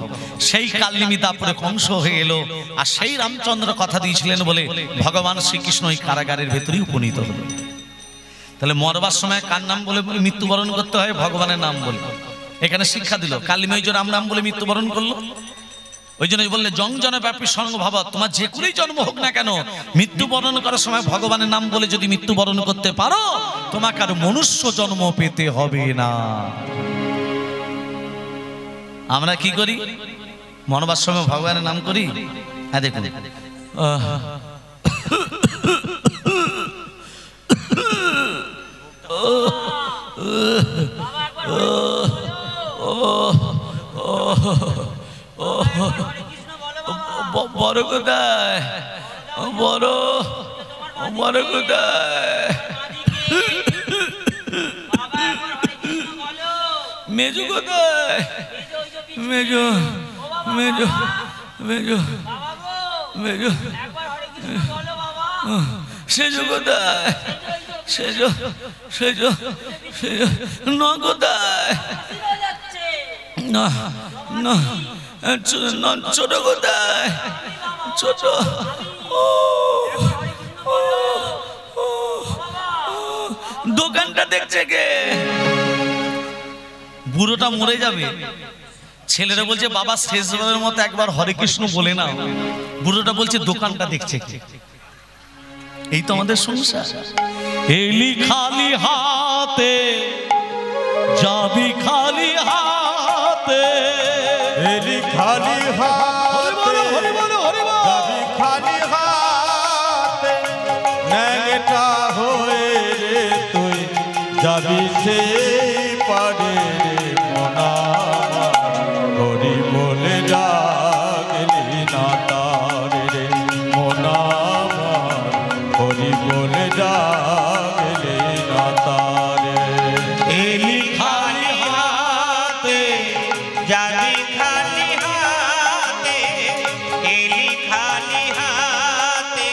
সেই কালনেমি দাপুরে কংস হয়ে এলো আর সেই রামচন্দ্র কথা দিয়েছিলেন বলে ভগবান শ্রীকৃষ্ণ এই কারাগারের ভেতরেই উপনীত হলো তাহলে মরবার সময় কার নাম বলে মৃত্যুবরণ করতে হয় ভগবানের নাম বলে এখানে শিক্ষা দিল কালিমা ওই যে রাম নাম বলে মৃত্যুবরণ করলো ওই জন্য বললে জং জনব্যাপী সঙ্গ ভাব তোমার যে কোনই জন্ম হোক না কেন মৃত্যুবরণ করার সময় ভগবানের নাম বলে যদি মৃত্যুবরণ করতে পারো তোমাকে আর মনুষ্য জন্ম পেতে হবে না আমরা কি করি মরবার সময় ভগবানের নাম করি হ্যাঁ দেখুন বড় কোথায় বড় বড় কোথায় মেজু কোথায় মেজু মেজু মেজু মেজু সেজু কোথায় সেজু সেজু সেজু ন কোথায় না না ছোট কোথায় ছোট দোকানটা দেখছে কে বুড়োটা মরে যাবে ছেলেরা বলছে বাবা শেষবারের মতো একবার হরে কৃষ্ণ বলে না বুড়োটা বলছে দোকানটা দেখছে কে এই তো আমাদের সংসার এলি খালি হাতে যাবি খালি হাতে এলি খালি হাতে যাবি খালি হাতে ন্যাংটা হয়ে রে তুই যাবি সেই পারে রে মনা হরি বলে ডাকলি না তার রে মনা হরি বলে ডাকলি না তার এলি খালি হাতে যাবি খালি হাতে এলি খালি হাতে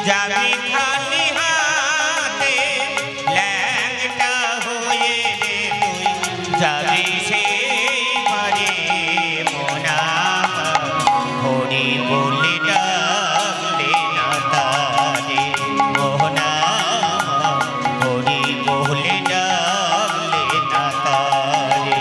যাবি খালি হাতে ল্যাংটা হয়ে রে তুই যাবি সেই ঘরে মোনা হরি বলে ডাকলে না তারে মোহনা হরি বলে ডাকলে না তারে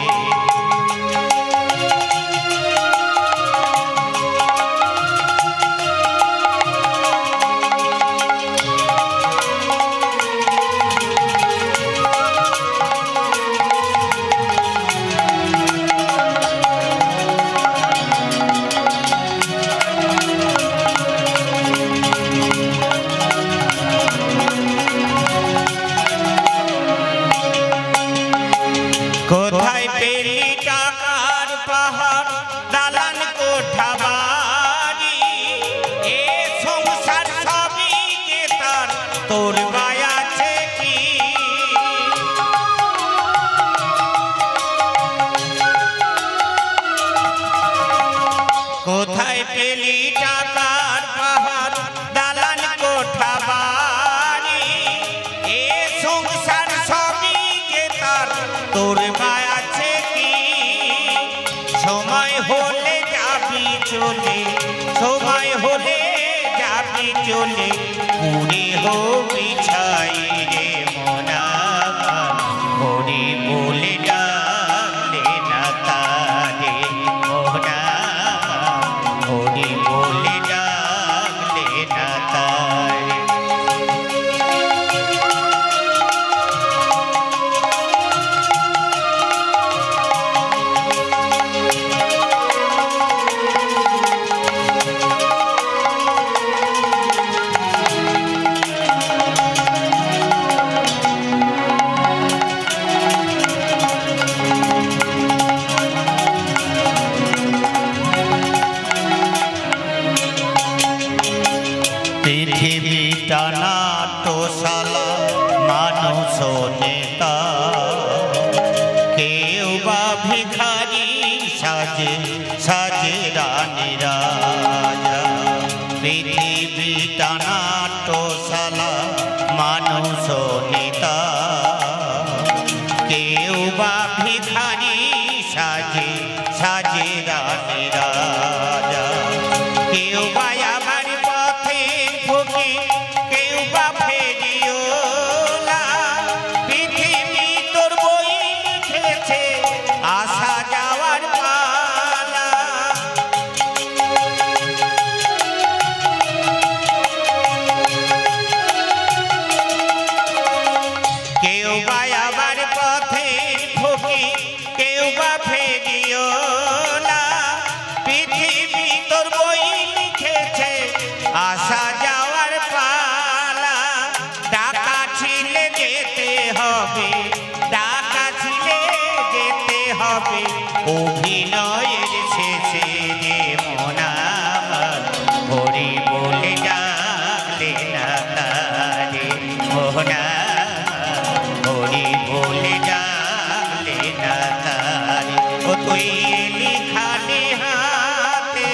তোর মায় আছে কি কোথায় পেলি টাকার পাহাড় দালান কোঠা বাড়ি এ সংসার সবই যে তার তোর মায় আছে কি সময় হলে যাবি চলে সময় হলে যাবি চলে পুরে হবি ছাই রে মনা হরি বলে ডাকলে না তারে মনা হরি বলে ডাকলে না তারে পৃথিবীটা নাট্যশালা মানুষ নেতা কেউ বা ভিখারি সাজে সাজে রানী রাজা পৃথিবীটা নাট্যশালা মানুষ নেতা কেউ বা ভিখারি সাজে সাজে রানী রাজা কেউ বা আমার পথে ঢুকে কেউ বা ফেরিওলা পৃথিবী তোর বই লিখেছে আসা যাওয়ার পালা কেউ বা আমার পথে ঢুকে কেউ বা ফেরিওলা পৃথিবী তোর বই লিখেছে আসা যাওয়ার পালা টাকা ছিলে যেতে হবে টাকা ছিলে যেতে হবে অভিনয়ের শেষে যে মনা হরি বলে ডাকলে না তারে মোহনা হরি বলে ডাকলে না তারে ও তুই এলি খালি হাতে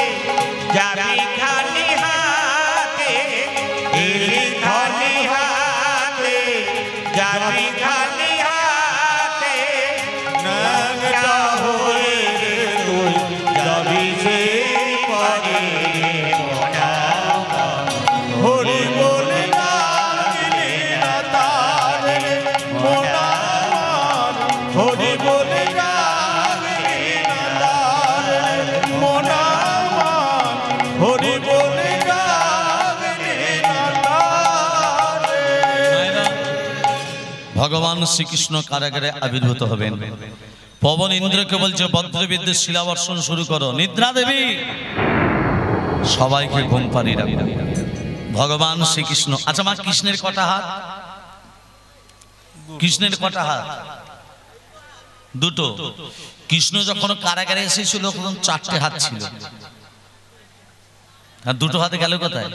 যাবি খালি হাতে এলি খালি হাতে যাবি খালি হাতে নাংটা হয়ে তুই যাবি সে পারে মনা হরি বলে ডাকলে না তারে মনা হরি বলে ডাকলে না তারে মনা হরি বলে ডাকলে না তারে। ভগবান শ্রীকৃষ্ণ কারাগারে আবির্ভূত হবেন পবন ইন্দ্রকে বলছে বজ্রবিদ্যুৎ শিলাবর্ষণ শুরু করো নিদ্রা দেবী সবাইকে ঘুম পাড়িয়ে রাখো ভগবান শ্রীকৃষ্ণ আচ্ছা মা কৃষ্ণের কটা হাত কৃষ্ণের কটা হাত দুটো কৃষ্ণ যখন কারাগারে এসেছিল তখন চারটে হাত ছিল আর দুটো হাতে গেল কোথায়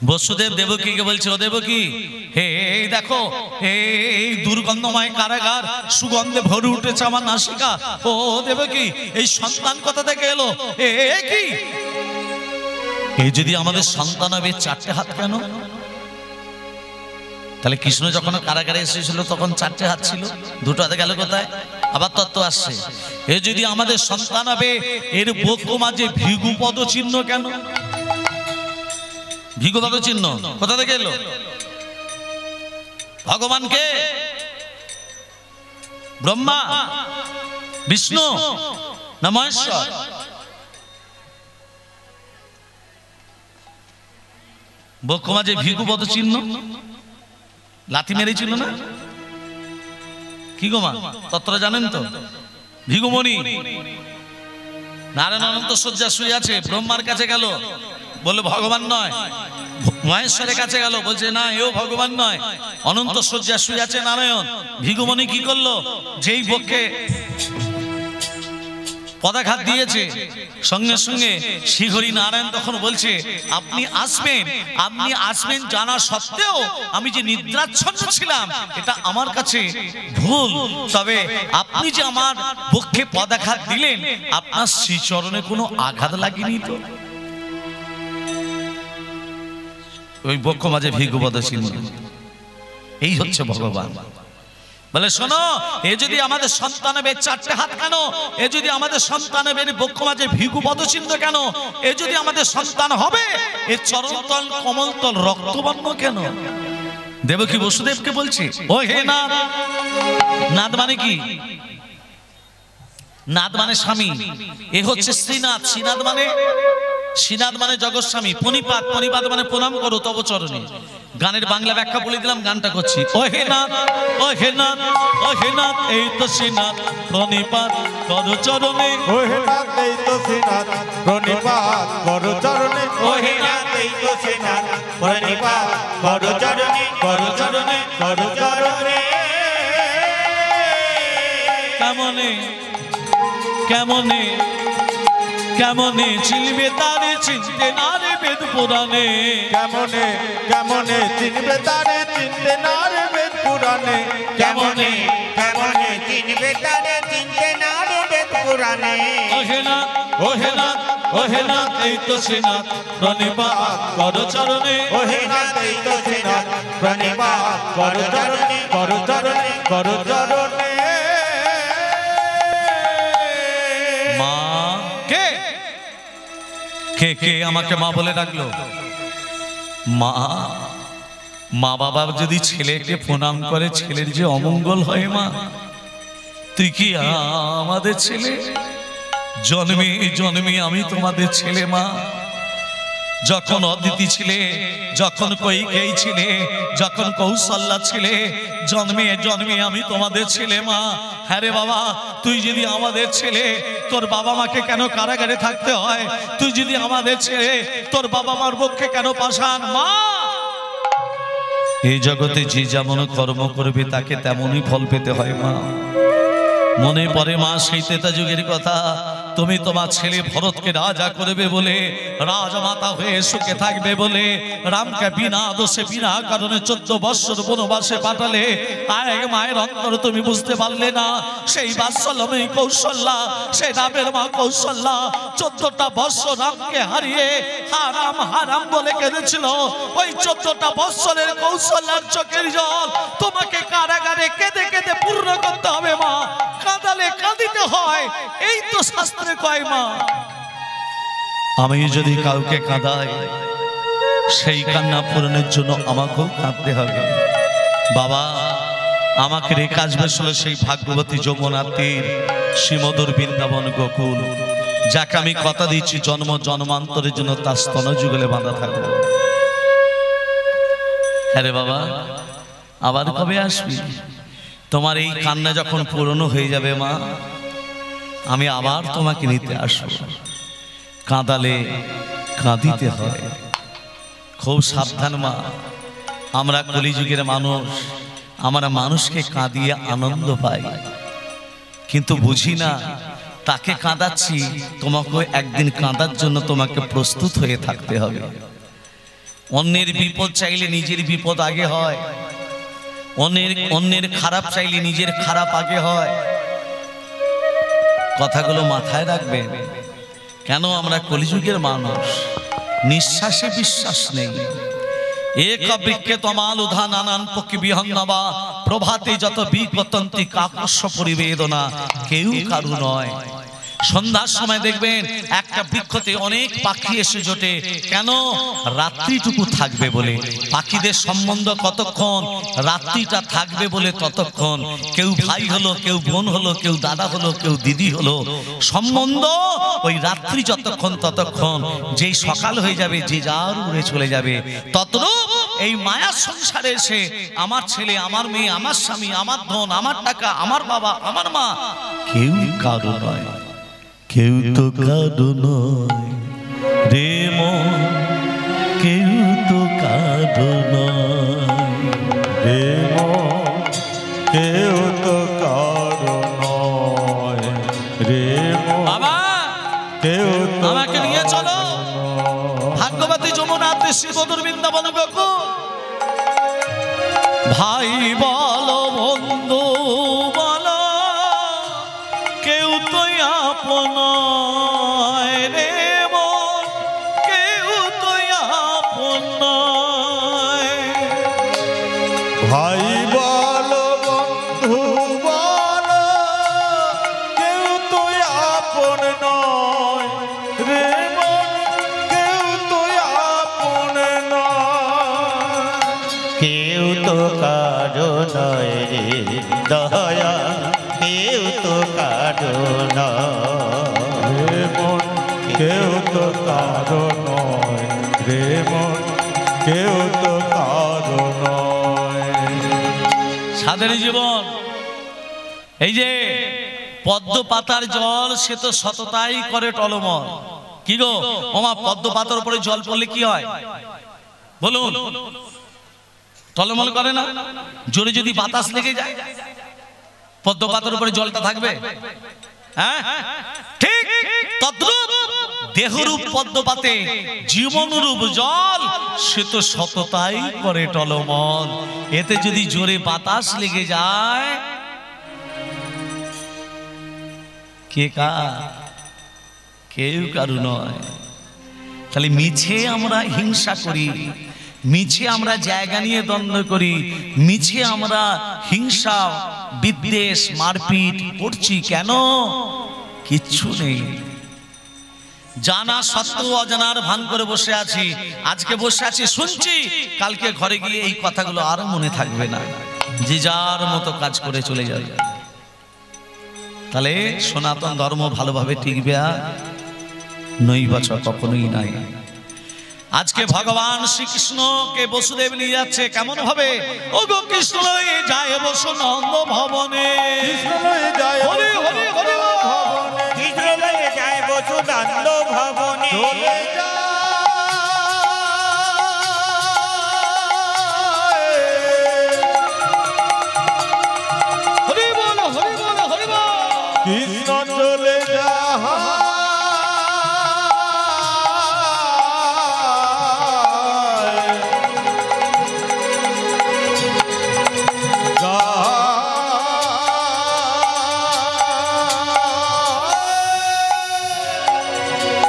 বসুদেব দেবকীকে বলছে ও দেবকী হে এই দেখো এই দুর্গন্ধময় কারাগার সুগন্ধে ভরে উঠেছে আমার নাসিকা ও দেবকী এই সন্তান কোথা থেকে এলো এ কি এই যদি আমাদের সন্তান হবে চারটে হাত কেন তাহলে কৃষ্ণ যখন কারাগারে এসেছিল তখন চারটে হাত ছিল দুটো হাতে গেল কোথায় আবার তত্ত্ব আসছে এ যদি আমাদের সন্তান হবে এর বুক মাঝে ভৃগুপদ চিহ্ন কেন ভৃগুপদ চিহ্ন কোথা থেকে এলো ভগবানকে ব্রহ্মা বিষ্ণু না মহেশ্বর বুক মাঝে ভৃগুপদ চিহ্ন লাথি মেরেছিল না কি গো মা তত্ত্ব জানেন তো ভৃগুমণি নারায়ণ অনন্ত শয্যা শুয়ে আছে ব্রহ্মার কাছে গেল বলল ভগবান নয় মহেশ্বরের কাছে গেল বলছে না এও ভগবান নয় অনন্ত শয্যা শুয়ে আছে নারায়ণ ভৃগুমণি কি করলো যেই বক্ষে পদাঘাত দিয়েছে। সঙ্গে সঙ্গে শ্রীহরি নারায়ণ তখন বলছে আপনি আসবেন জানা সত্ত্বেও আমি যে নিদ্রাচ্ছন্ন ছিলাম এটা আমার কাছে ভুল, তবে আপনি যে আমার বক্ষে পদাঘাত দিলেন আপনার শ্রীচরণে কোনো আঘাত লাগেনি তো? ওই বক্ষ মাঝে ভিগুপদ চিহ্ন, এই হচ্ছে ভগবান। বলে শোনো, এ যদি আমাদের সন্তানের চারটে হাত কেন, এ যদি আমাদের সন্তানের বক্ষ মাঝে ভিগুপদ চিহ্ন কেন, এ যদি আমাদের সন্তান হবে, এ চরণতল কমলতল রক্তবর্ণ কেন? দেবকী বসুদেবকে বলছে ও হে নাথ। নাথ মানে কি? নাথ মানে স্বামী, এ হচ্ছে শ্রীনাথ। শ্রীনাথ মানে জগৎস্বামী। পণিপাত মানে প্রণাম করো তব চরণে। গানের বাংলা ব্যাখ্যা বলে দিলাম, গানটা করছি। ও হে নাথ, ও হে নাথ, ও হে নাথ, এই তো শ্রীনাথ প্রণিপাত করো চরণে। ও হে নাথ, এই তো শ্রীনাথ প্রণিপাত করো চরণে। ও হে নাথ, এই তো শ্রীনাথ প্রণিপাত করো চরণে, করো চরণে, করো চরণে। কেমনে কেমনে কেমনে চিনবে তারে, চিনতে না রে বেদ পুরাণে। কেমনে কেমনে চিনবে তারে, চিনতে না রে বেদ পুরাণে। কেমনে কেমনে চিনবে তারে, চিনতে না রে বেদ পুরাণে। ও হে নাথ, ও হে নাথ, ও হে নাথ, এই তো শ্রীনাথ প্রণিপাত করো চরণে। ও হে নাথ, এই তো শ্রীনাথ প্রণিপাত করো চরণে, করো চরণে, করো চরণে। মা কে কে কে আমাকে মা বলে ডাকলো? মা, মা বাবা যদি ছেলেকে প্রণাম করে ছেলের যে অমঙ্গল হয় মা, তুই কি আমাদের ছেলে? জন্মে জন্মে আমি তোমাদের ছেলে মা। যখন অদিতি ছিলে, যখন কৈকেয়ী ছিলে, যখন কৌশল্যা ছিলে, জন্মে জন্মে আমি তোমাদের ছেলে মা। হ্যাঁ রে বাবা, তুই যদি আমাদের ছেলে, তোর বাবা মাকে কেন কারাগারে থাকতে হয়? তুই যদি আমাদের ছেলে, তোর বাবা মার পক্ষে কেন পাষাণ? মা, এই জগতে যে যেমন কর্ম করবে তাকে তেমনই ফল পেতে হয় মা। মনে পড়ে মা সেই ত্রেতা যুগের কথা, তুমি তোমার ছেলে ভরতকে রাজা করবে বলে, রাজমাতা হয়ে সুখে থাকবে বলে রামকে বিনা দোষে বিনা কারণে 14 বৎসর বনবাসে পাঠালে। আর মায়ের অন্তর তুমি বুঝতে পারলে না। সেই বাৎসল্যময়ী কৌশল্যা, সেই রামের মা কৌশল্যা 14টা বৎসর রামকে হারিয়ে হারাম হারাম বলে কেঁদেছিল। ওই 14টা বৎসরের কৌশল্যার চোখের জল তোমাকে কারাগারে কেঁদে কেঁদে পূর্ণ করতে হবে মা। কাঁদালে কাঁদিতে হয়, এই তো শাস্ত্রে কয় মা। আমি যদি কাউকে কাঁদাই, সেই কান্না পূরণের জন্য আমাকেও কাঁদতে হবে। বাবা, আমাকে রেখে আসবে সেই ভাগ্যবতী যমুনা তীর, শ্রীমধুর বৃন্দাবন গোকুল, যাকে আমি কথা দিচ্ছি জন্ম জন্মান্তরের জন্য তার স্তন যুগলে বাঁধা থাকবো। হ্যাঁ রে বাবা, আবার কবে আসবি? তোমার এই কান্না যখন পুরনো হয়ে যাবে মা, আমি আবার তোমাকে নিতে আসবো। কাঁদালে কাঁদিতে হয়, খুব সাবধান মা। আমরা কলিযুগের মানুষ, আমরা মানুষকে কাঁদিয়ে আনন্দ পাই, কিন্তু বুঝি না তাকে কাঁদাচ্ছি, তোমাকে একদিন কাঁদার জন্য তোমাকে প্রস্তুত হয়ে থাকতে হবে। অন্যের বিপদ চাইলে নিজের বিপদ আগে হয়, অন্যের খারাপ চাইলে নিজের খারাপ আগে হয়। কথাগুলো মাথায় রাখবেন। কেন আমরা কলিযুগের মানুষ, নিঃশ্বাসে বিশ্বাস নেই। এক বৃক্ষে তমাল উধা নানান পক্ষী বিহন্নবা, প্রভাতে যত বিপতন্তি কাকস্য পরিবেদনা, কেউ কারু নয়। সন্ধ্যার সময় দেখবেন একটা বৃক্ষতে অনেক পাখি এসে জোটে, কেন? রাত্রিটুকু থাকবে বলে। পাখিদের সম্বন্ধ কতক্ষণ? রাত্রিটা থাকবে বলে ততক্ষণ। কেউ ভাই হলো, কেউ বোন হলো, কেউ দাদা হলো, কেউ দিদি হলো, সম্বন্ধ ওই রাত্রি যতক্ষণ ততক্ষণ। যেই সকাল হয়ে যাবে, যে যার উড়ে চলে যাবে। ততরূপ এই মায়ার সংসারে এসে আমার ছেলে, আমার মেয়ে, আমার স্বামী, আমার ধন, আমার টাকা, আমার বাবা, আমার মা, কেউ কারো নয়, কেউ তো কারো নয় রে মন, কেউ তো কারো নয় রে মন, কেউ তো কারো নয় রে মন। বাবা ভাই বলো বন্ধু বলো কেউ তো আপন নয় রে মন, কেউ তো আপন নয়। ভাই বলো বন্ধু বলো কেউ তো আপন নয় রে মন, কেউ তো আপন নয়। কেউ তো কারো নয় রে দয়া, কেউ তো কারো নয় রে মন, কেউ তো কারো নয় রে মন, কেউ তো কারো নয়। সাধারণ জীবন এই যে পদ্ম পাতার জল সে তো সততাই করে টলমল। কি গো ওমা, পদ্ম পাতার উপরে জল পড়লে কি হয় বলুন? টলমল করে না? জোরে যদি বাতাস লেগে যায় পদ্ম পাতার উপরে জলটা থাকবে? হ্যাঁ ঠিক তদ্রূপ দেহরূপ পদ্ম পাতে জীবনরূপ জল সে তো সততাই করে টলমল। এতে যদি জোরে বাতাস লেগে যায় কে কার? কেউ কারু নয়। তাহলে মিছে আমরা হিংসা করি, মিছে আমরা জায়গা নিয়ে দ্বন্দ্ব করি, মিছে আমরা হিংসা বিদ্বেষ মারপিট করছি কেন? কিচ্ছু নেই। জানা সত্ত্বেও অজানার ভান করে বসে আছি। আজকে বসে আছি শুনছি, কালকে ঘরে গিয়ে এই কথাগুলো আর মনে থাকবে না, যে যার মতো কাজ করে চলে যাবে। তাহলে সনাতন ধর্ম ভালোভাবে টিকবে আর নই বছর কখনোই নাই। আজকে ভগবান শ্রীকৃষ্ণকে বসুদেব নিয়ে যাচ্ছে কেমন ভাবে? ও গো কৃষ্ণ লয়ে যায় বসু নন্দ ভবনে, কৃষ্ণ লয়ে যায় হরি হরি হরি ভবনে, কৃষ্ণ লয়ে যায় বসু নন্দ ভবনে। চলে যায় হরি বল হরি বল হরি বল। কৃষ্ণ চলে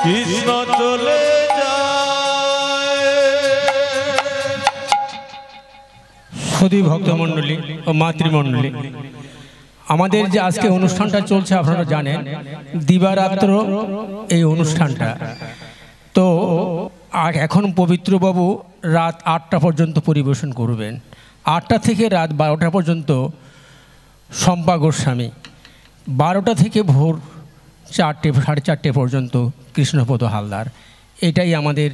কৃষ্ণ চলে যায়। সুধী ভক্তমণ্ডলী ও মাতৃমণ্ডলী, আমাদের যে আজকে অনুষ্ঠানটা চলছে আপনারা জানেন, দিবারাত্র এই অনুষ্ঠানটা। তো আর এখন পবিত্রবাবু রাত 8টা পর্যন্ত পরিবেশন করবেন। 8টা থেকে রাত 12টা পর্যন্ত শম্পা গোস্বামী, 12টা থেকে ভোর 4টে 4:30 পর্যন্ত কৃষ্ণপদ হালদার। এটাই আমাদের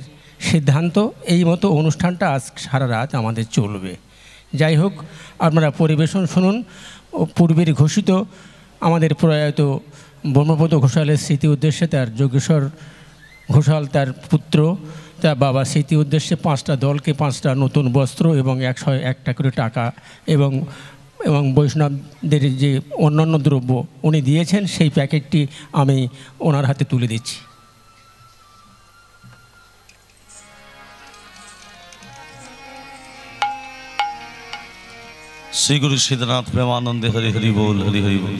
সিদ্ধান্ত। এই মতো অনুষ্ঠানটা আজ সারা রাত আমাদের চলবে। যাই হোক, আপনারা পরিবেশন শুনুন। ও পূর্বের ঘোষিত আমাদের প্রয়াত ব্রহ্মপদ ঘোষালের স্মৃতি উদ্দেশ্যে, তার যোগেশ্বর ঘোষাল তার পুত্র, তার বাবা স্মৃতি উদ্দেশ্যে 5টা দলকে 5টা নতুন বস্ত্র এবং 101 করে টাকা এবং এবং বৈষ্ণবদের যে অন্যান্য দ্রব্য উনি দিয়েছেন, সেই প্যাকেটটি আমি ওনার হাতে তুলে দিচ্ছি। শ্রী গুরু সিদ্ধনাথ প্রেমানন্দে হরি হরি বল, হরি হরি বল।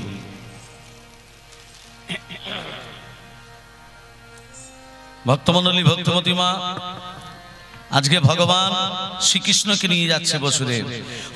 ভক্তমণ্ডলী, ভক্তমতী মা, আজকে ভগবান শ্রীকৃষ্ণকে নিয়ে যাচ্ছে বসুদেব।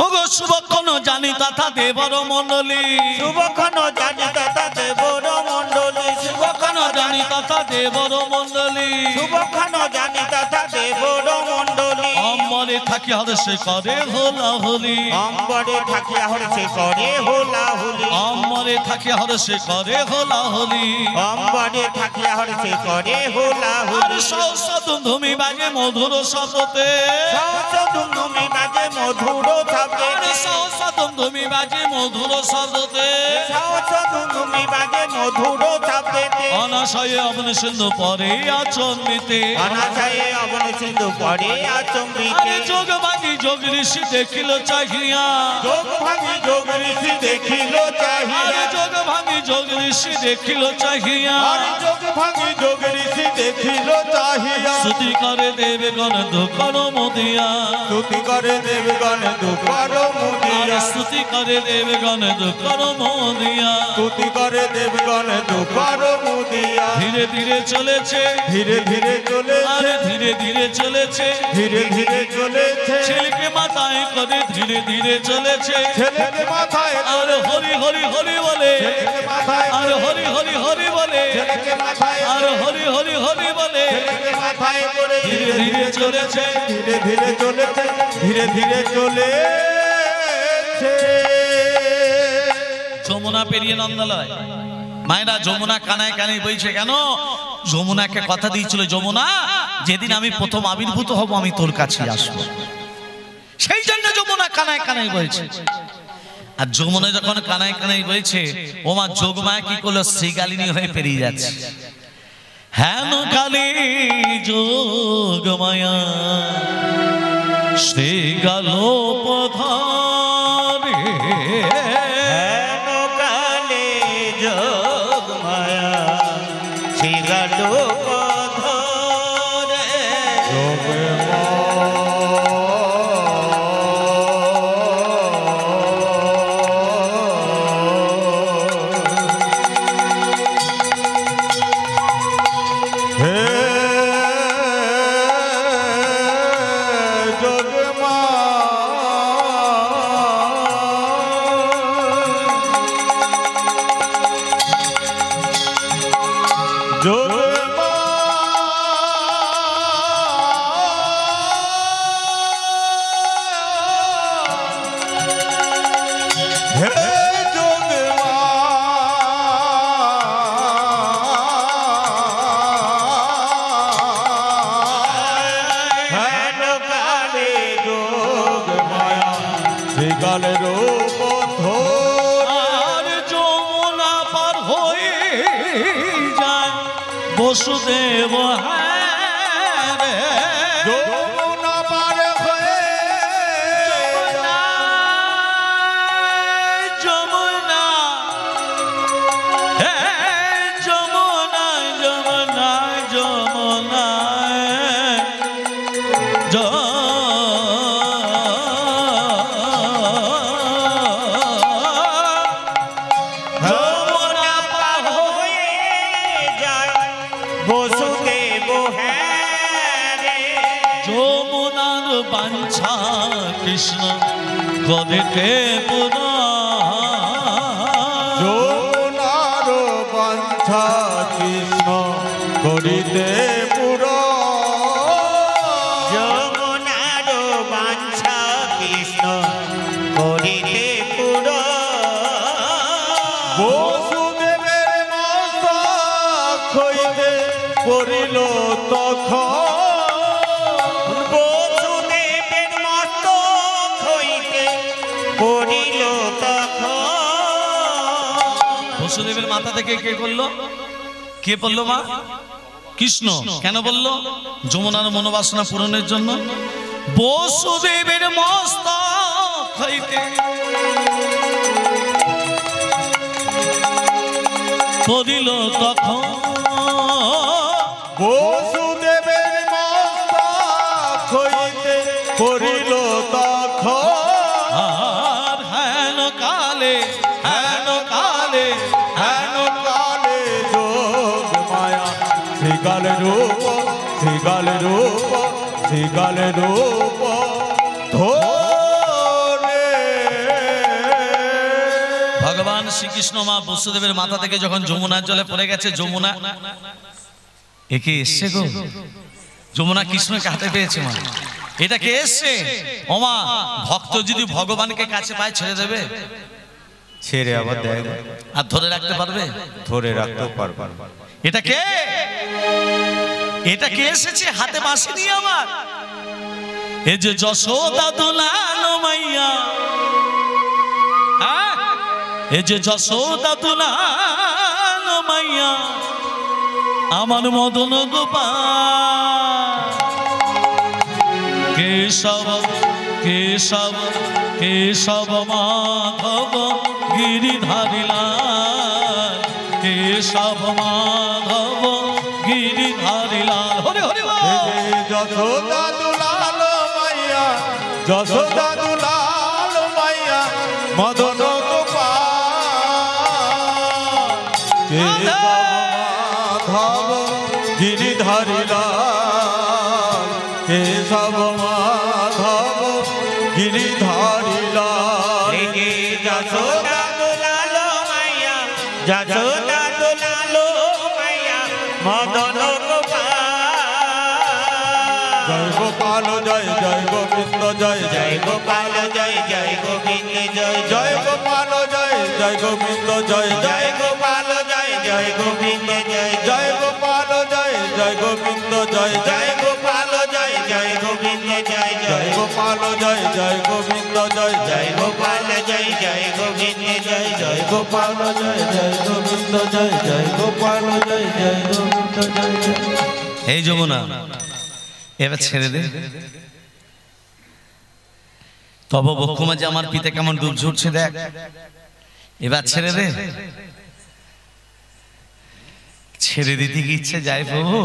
ও গো শুভক্ষণ জানি তথা দেবর মণ্ডলী, শুভক্ষণ জানি তথা দেবর মণ্ডলী, শুভক্ষণ জানি তথা দেবর মণ্ডলী, শুভক্ষণ জানি তথা দেবর মণ্ডলী। অম্বরে থাকি হর্ষে করে হোলা হোলি, অম্বরে থাকিয়া হর্ষে করে হোলা হোলি, অম্বরে থাকি হর্ষে করে হোলা হোলি, অম্বরে থাকিয়া হর্ষে করে হোলা আর হোলি। সহস্র ধুমি বাজে মধুর শব্দতে, সহস্র ধুমধুমি বাজে মধুর শব্দে, আর সহস্র ধুমি বাজে মধুর শব্দতে, সহস্র তুমি বাজে মধুর শব্দেতে অনাশয়ে অবন সিন্ধু পরে আচম্বিতে অনাশয়ে অবন সিন্ধু পরে আচম্বিতে আরে যোগ ভাঙি যোগ ঋষি দেখিল চাহিয়া যোগ ভাঙি যোগ ঋষি দেখিল চাহিয়া আরে যোগ ভাঙি যোগ ঋষি দেখিল চাহিয়া আরে যোগ ভাঙি যোগ ঋষি দেখিল চাহিয়া স্তুতি করে দেবগণ দুঃখর মুদিয়া স্তুতি করে দেবগণ দুঃখর মুদিয়া স্তুতি করে দেবগণ দুঃখর মুদিয়া স্তুতি করে দেবগণ দুঃখর মুদিয়া ধীরে ধীরে চলেছে ধীরে ধীরে চলেছে আরে ধীরে ধীরে চলেছে ধীরে ধীরে চলেছে ছেলেকে মাথায় করে ধীরে ধীরে চলেছে ছেলেকে মাথায় আর হরি হরি হরি বলে ছেলেকে মাথায় আর হরি হরি হরি বলে ছেলেকে মাথায় আর হরি হরি হরি বলে ছেলেকে মাথায় করে ধীরে ধীরে চলেছে ধীরে ধীরে চলেছে ধীরে ধীরে চলেছে যমুনা পেরিয়ে নন্দালয় মায়েরা যমুনা কানায় কানায় বইছে কেন যমুনাকে কথা দিয়েছিল যমুনা যেদিন আমি প্রথম আবির্ভূত হব আমি তোর কাছে আসবো সেই জন্য যমুনা কানায় কানায় বইছে আর যমুনা যখন কানায় কানায় বইছে ওমা যোগমায়া কি করলো শ্রীগালিনী হয়ে পেরিয়ে যাচ্ছে হেন কালী যোগমায়া শ্রীগাল পধারে হেন কালে যোগ মায়া শ্রীগাল পধরে আর যমুনা পার হয়ে যায় বসুদেব হ্যাঁ রে। যমুনা পার হয়ে যমুনা হ্যাঁ যমুনা যমুনা যমুনা যমুনা পার হয়ে যায় বসুদেব হ্যাঁ রে যমুনার বাঞ্ছা কৃষ্ণ গদেতে পুরা যমুনার বাঞ্ছা কৃষ্ণ করিতে পুরা যমুনার বাঞ্ছা কৃষ্ণ করিতে পুরা বসুদেবের মস্তক হইতে পড়িল তখন বসুদেবের মস্তক হইতে পড়িল তখন বসুদেবের মাথা থেকে কে করলো কে বললো মা কৃষ্ণ কেন বললো যমুনার মনোবাসনা পূরণের জন্য বসুদেবের মস্তক হইতে পড়িল তখন বসুদেবের মস্তক হইতে পড়িল তখন আর হেন কালে হেন কালে হেন কালে যোগ মায়া শ্রীকাল রূপ শ্রীকাল রূপ শ্রীকাল রূপ ধরে ভগবান শ্রীকৃষ্ণ মা বসুদেবের মাথা থেকে যখন যমুনার জলে পড়ে গেছে যমুনা একে এসছে গো যমুনা কৃষ্ণকে হাতে পেয়েছে মা এটা কে এসছে ওমা ভক্ত যদি ভগবানকে কাছে পায় ছেড়ে দেবে ছেড়ে আবার দেয় আর ধরে রাখতে পারবে ধরে রাখতে পারবে এটা কে এটা কে এসেছে হাতে বাঁশি নিয়ে আমার এই যে যশোদা দুলাল মাইয়া এ যে যশোদা দুলাল মাইয়া আমার মদন গোপাল কেশব কেশব কেশব মাধব গিরিধারী লাল কেশব মাধব গিরিধারী লাল হরে হরে যশোদা দুলাল মাইয়া যশোদা দুলাল মাইয়া মদন গোপাল কেশব মাধব গিরিধারী লাল কেশব মাধব গিরিধারী লাল যশোদা দুলাল মাইয়া যশোদা দুলাল মাইয়া মদন জয় গোপাল জয় জয় গোবিন্দ জয় জয় গোপাল জয় জয় গোবিন্দ জয় জয় গোপাল জয় জয় গোবিন্দ জয় জয় গোপাল জয় জয় গোবিন্দ জয় জয় গোপাল জয় জয় গোবিন্দ জয় জয় গোপাল জয় জয় গোবিন্দ জয় জয় গোপাল জয় জয় গোবিন্দ জয় জয় গোপাল জয় জয় গোবিন্দ জয় জয় গোপাল জয় জয় গোবিন্দ জয় জয় গোপাল জয় জয় গোবিন্দ জয় এই যমুনা এবার ছেড়ে দে তব বক্ষ মাঝে আমার পিতা কেমন ডুব ঝুটছে দেখ এবার ছেড়ে দে ছেড়ে দিতে কি ইচ্ছে যায় প্রভু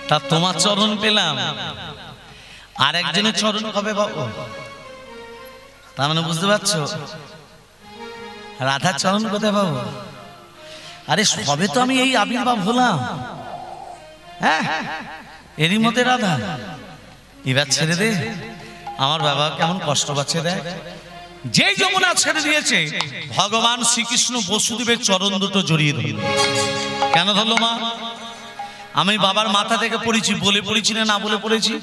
তা তোমার চরণ পেলাম আর একজনের চরণ কবে পাবো তার মানে বুঝতে পারছো রাধার চরণ কোথায় পাবো আরে সবে তো আমি এই আবির্ভাব হলাম হ্যাঁ এরই মধ্যে রাধা এবার ছেড়ে দে আমার বাবা কেমন কষ্ট পাচ্ছে দেখ যেই যমুনা ছেড়ে দিয়েছে ভগবান শ্রীকৃষ্ণ বসুদেবের চরণ দুটো জড়িয়ে ধরল কেন ধরলো মা আমি বাবার মাথা থেকে পড়েছি বলে পড়েছি না বলে পড়েছি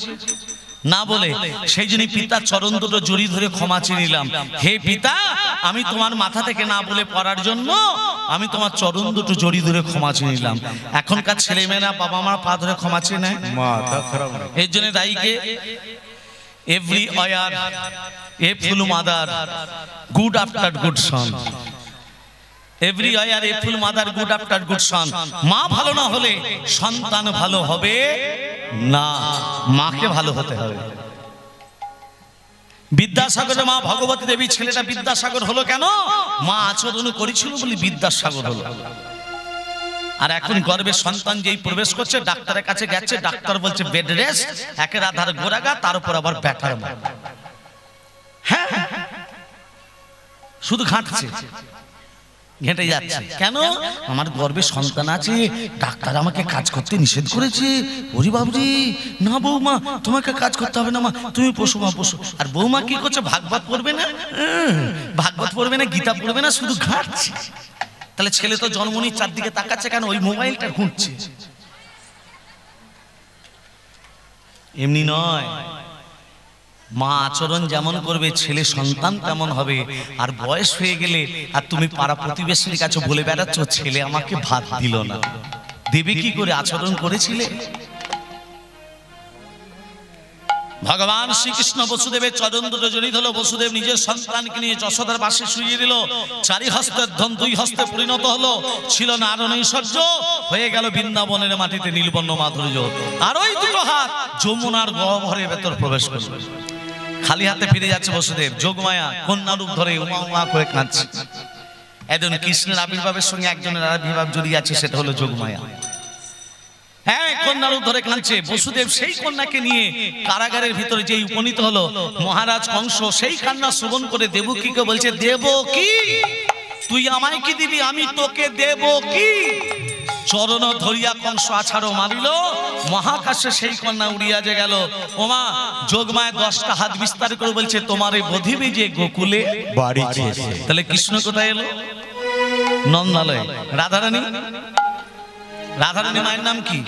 না বলে সেই জন্য পিতার চরণ দুটো জড়িয়ে ধরে ক্ষমা চেয়ে নিলাম হে পিতা আমি তোমার মাথা থেকে না বলে পড়ার জন্য আমি তোমার চরণ দুটো জড়িয়ে ধরে ক্ষমা চেয়ে নিলাম এখনকার ছেলেমেয়েরা বাবা মার পা ধরে ক্ষমা চেয়ে নেয় এর জন্য দায়ীকে এভরি ওয়ার এ ফুল মাদার গুড আফটার গুড সন এভরি ওয়ার এ ফুল মাদার গুড আফটার গুড সন মা ভালো না হলে সন্তান ভালো হবে না মাকে ভালো হতে হবে বিদ্যাসাগরের মা ভগবতী দেবী ছেলেটা বিদ্যাসাগর হলো কেন মা আচরণ করেছিল বলে বিদ্যাসাগর হলো আর এখন গর্ভে সন্তান যেই প্রবেশ করছে ডাক্তারের কাছে গেছে ডাক্তার বলছে বেড রেস্ট একের আধার গোড়াগা তার উপর আবার ব্যাটার মা হ্যাঁ শুধু ঘাঁটছে ঘেঁটে যাচ্ছে কেন আমার গর্ভে সন্তান আছে ডাক্তার আমাকে কাজ করতে নিষেধ করেছে ওরে বাবুজি না বৌমা তোমাকে কাজ করতে হবে না মা তুমি পশু মা পশু আর বৌমা কি করছে ভাগবত পড়বে না ভাগবত পড়বে না গীতা পড়বে না শুধু ঘাঁটছে তাহলে ছেলে তো জন্মনির চারদিকে তাকাচ্ছে কেন ওই মোবাইলটা ঘুরছে এমনি নয় মা আচরণ যেমন করবে ছেলে সন্তান তেমন হবে আর বয়স হয়ে গেলে আর তুমি পাড়া প্রতিবেশীর কাছে বলে বেড়াচ্ছ ছেলে আমাকে ভাত দিল না দেবে কি করে আচরণ করেছিলে ভগবান শ্রীকৃষ্ণ বসুদেবের চরণ দুটো জড়িয়ে ধরল বসুদেব নিজের সন্তানকে নিয়ে যশোদার পাশে শুইয়ে দিল চারি হস্তের ধন দুই হস্তে পরিণত হলো ছিল নারণ ঐশ্বর্য হয়ে গেল বৃন্দাবনের মাটিতে নীলবর্ণ মাধুর্য আর ওই দুটো হাত যমুনার গহ্বরের ভেতর প্রবেশ করল খালি হাতে ফিরে যাচ্ছে বসুদেব যোগমায়া কন্যা রূপ ধরে উমা উমা করে কাঁদছে একজন কৃষ্ণের আবির্ভাবের সঙ্গে একজনের আবির্ভাব জড়িয়ে আছে সেটা হলো যোগমায়া হ্যাঁ কন্যা রূপ ধরে কাঁদছে বসুদেব সেই কন্যাকে নিয়ে কারাগারের ভিতরে যে উপনীত হলো মহারাজ কংস সেই কান্না শ্রবণ করে দেবকীকে বলছে দেবকী তুই আমায় কি দিবি আমি তোকে দেব কি চরণ ধরিয়া কংস আছাড়ো মারিল মহাকাশে সেই কন্যা উড়িয়া যে গেল ওমা যোগমায় 10টা হাত বিস্তার করে বলছে তোমারে বধিবে যে গোকুলে বাড়ি তাহলে কৃষ্ণ কোথায় এলো নন্দালয়ে রাধারানী রাধারানী মায়ের নাম কি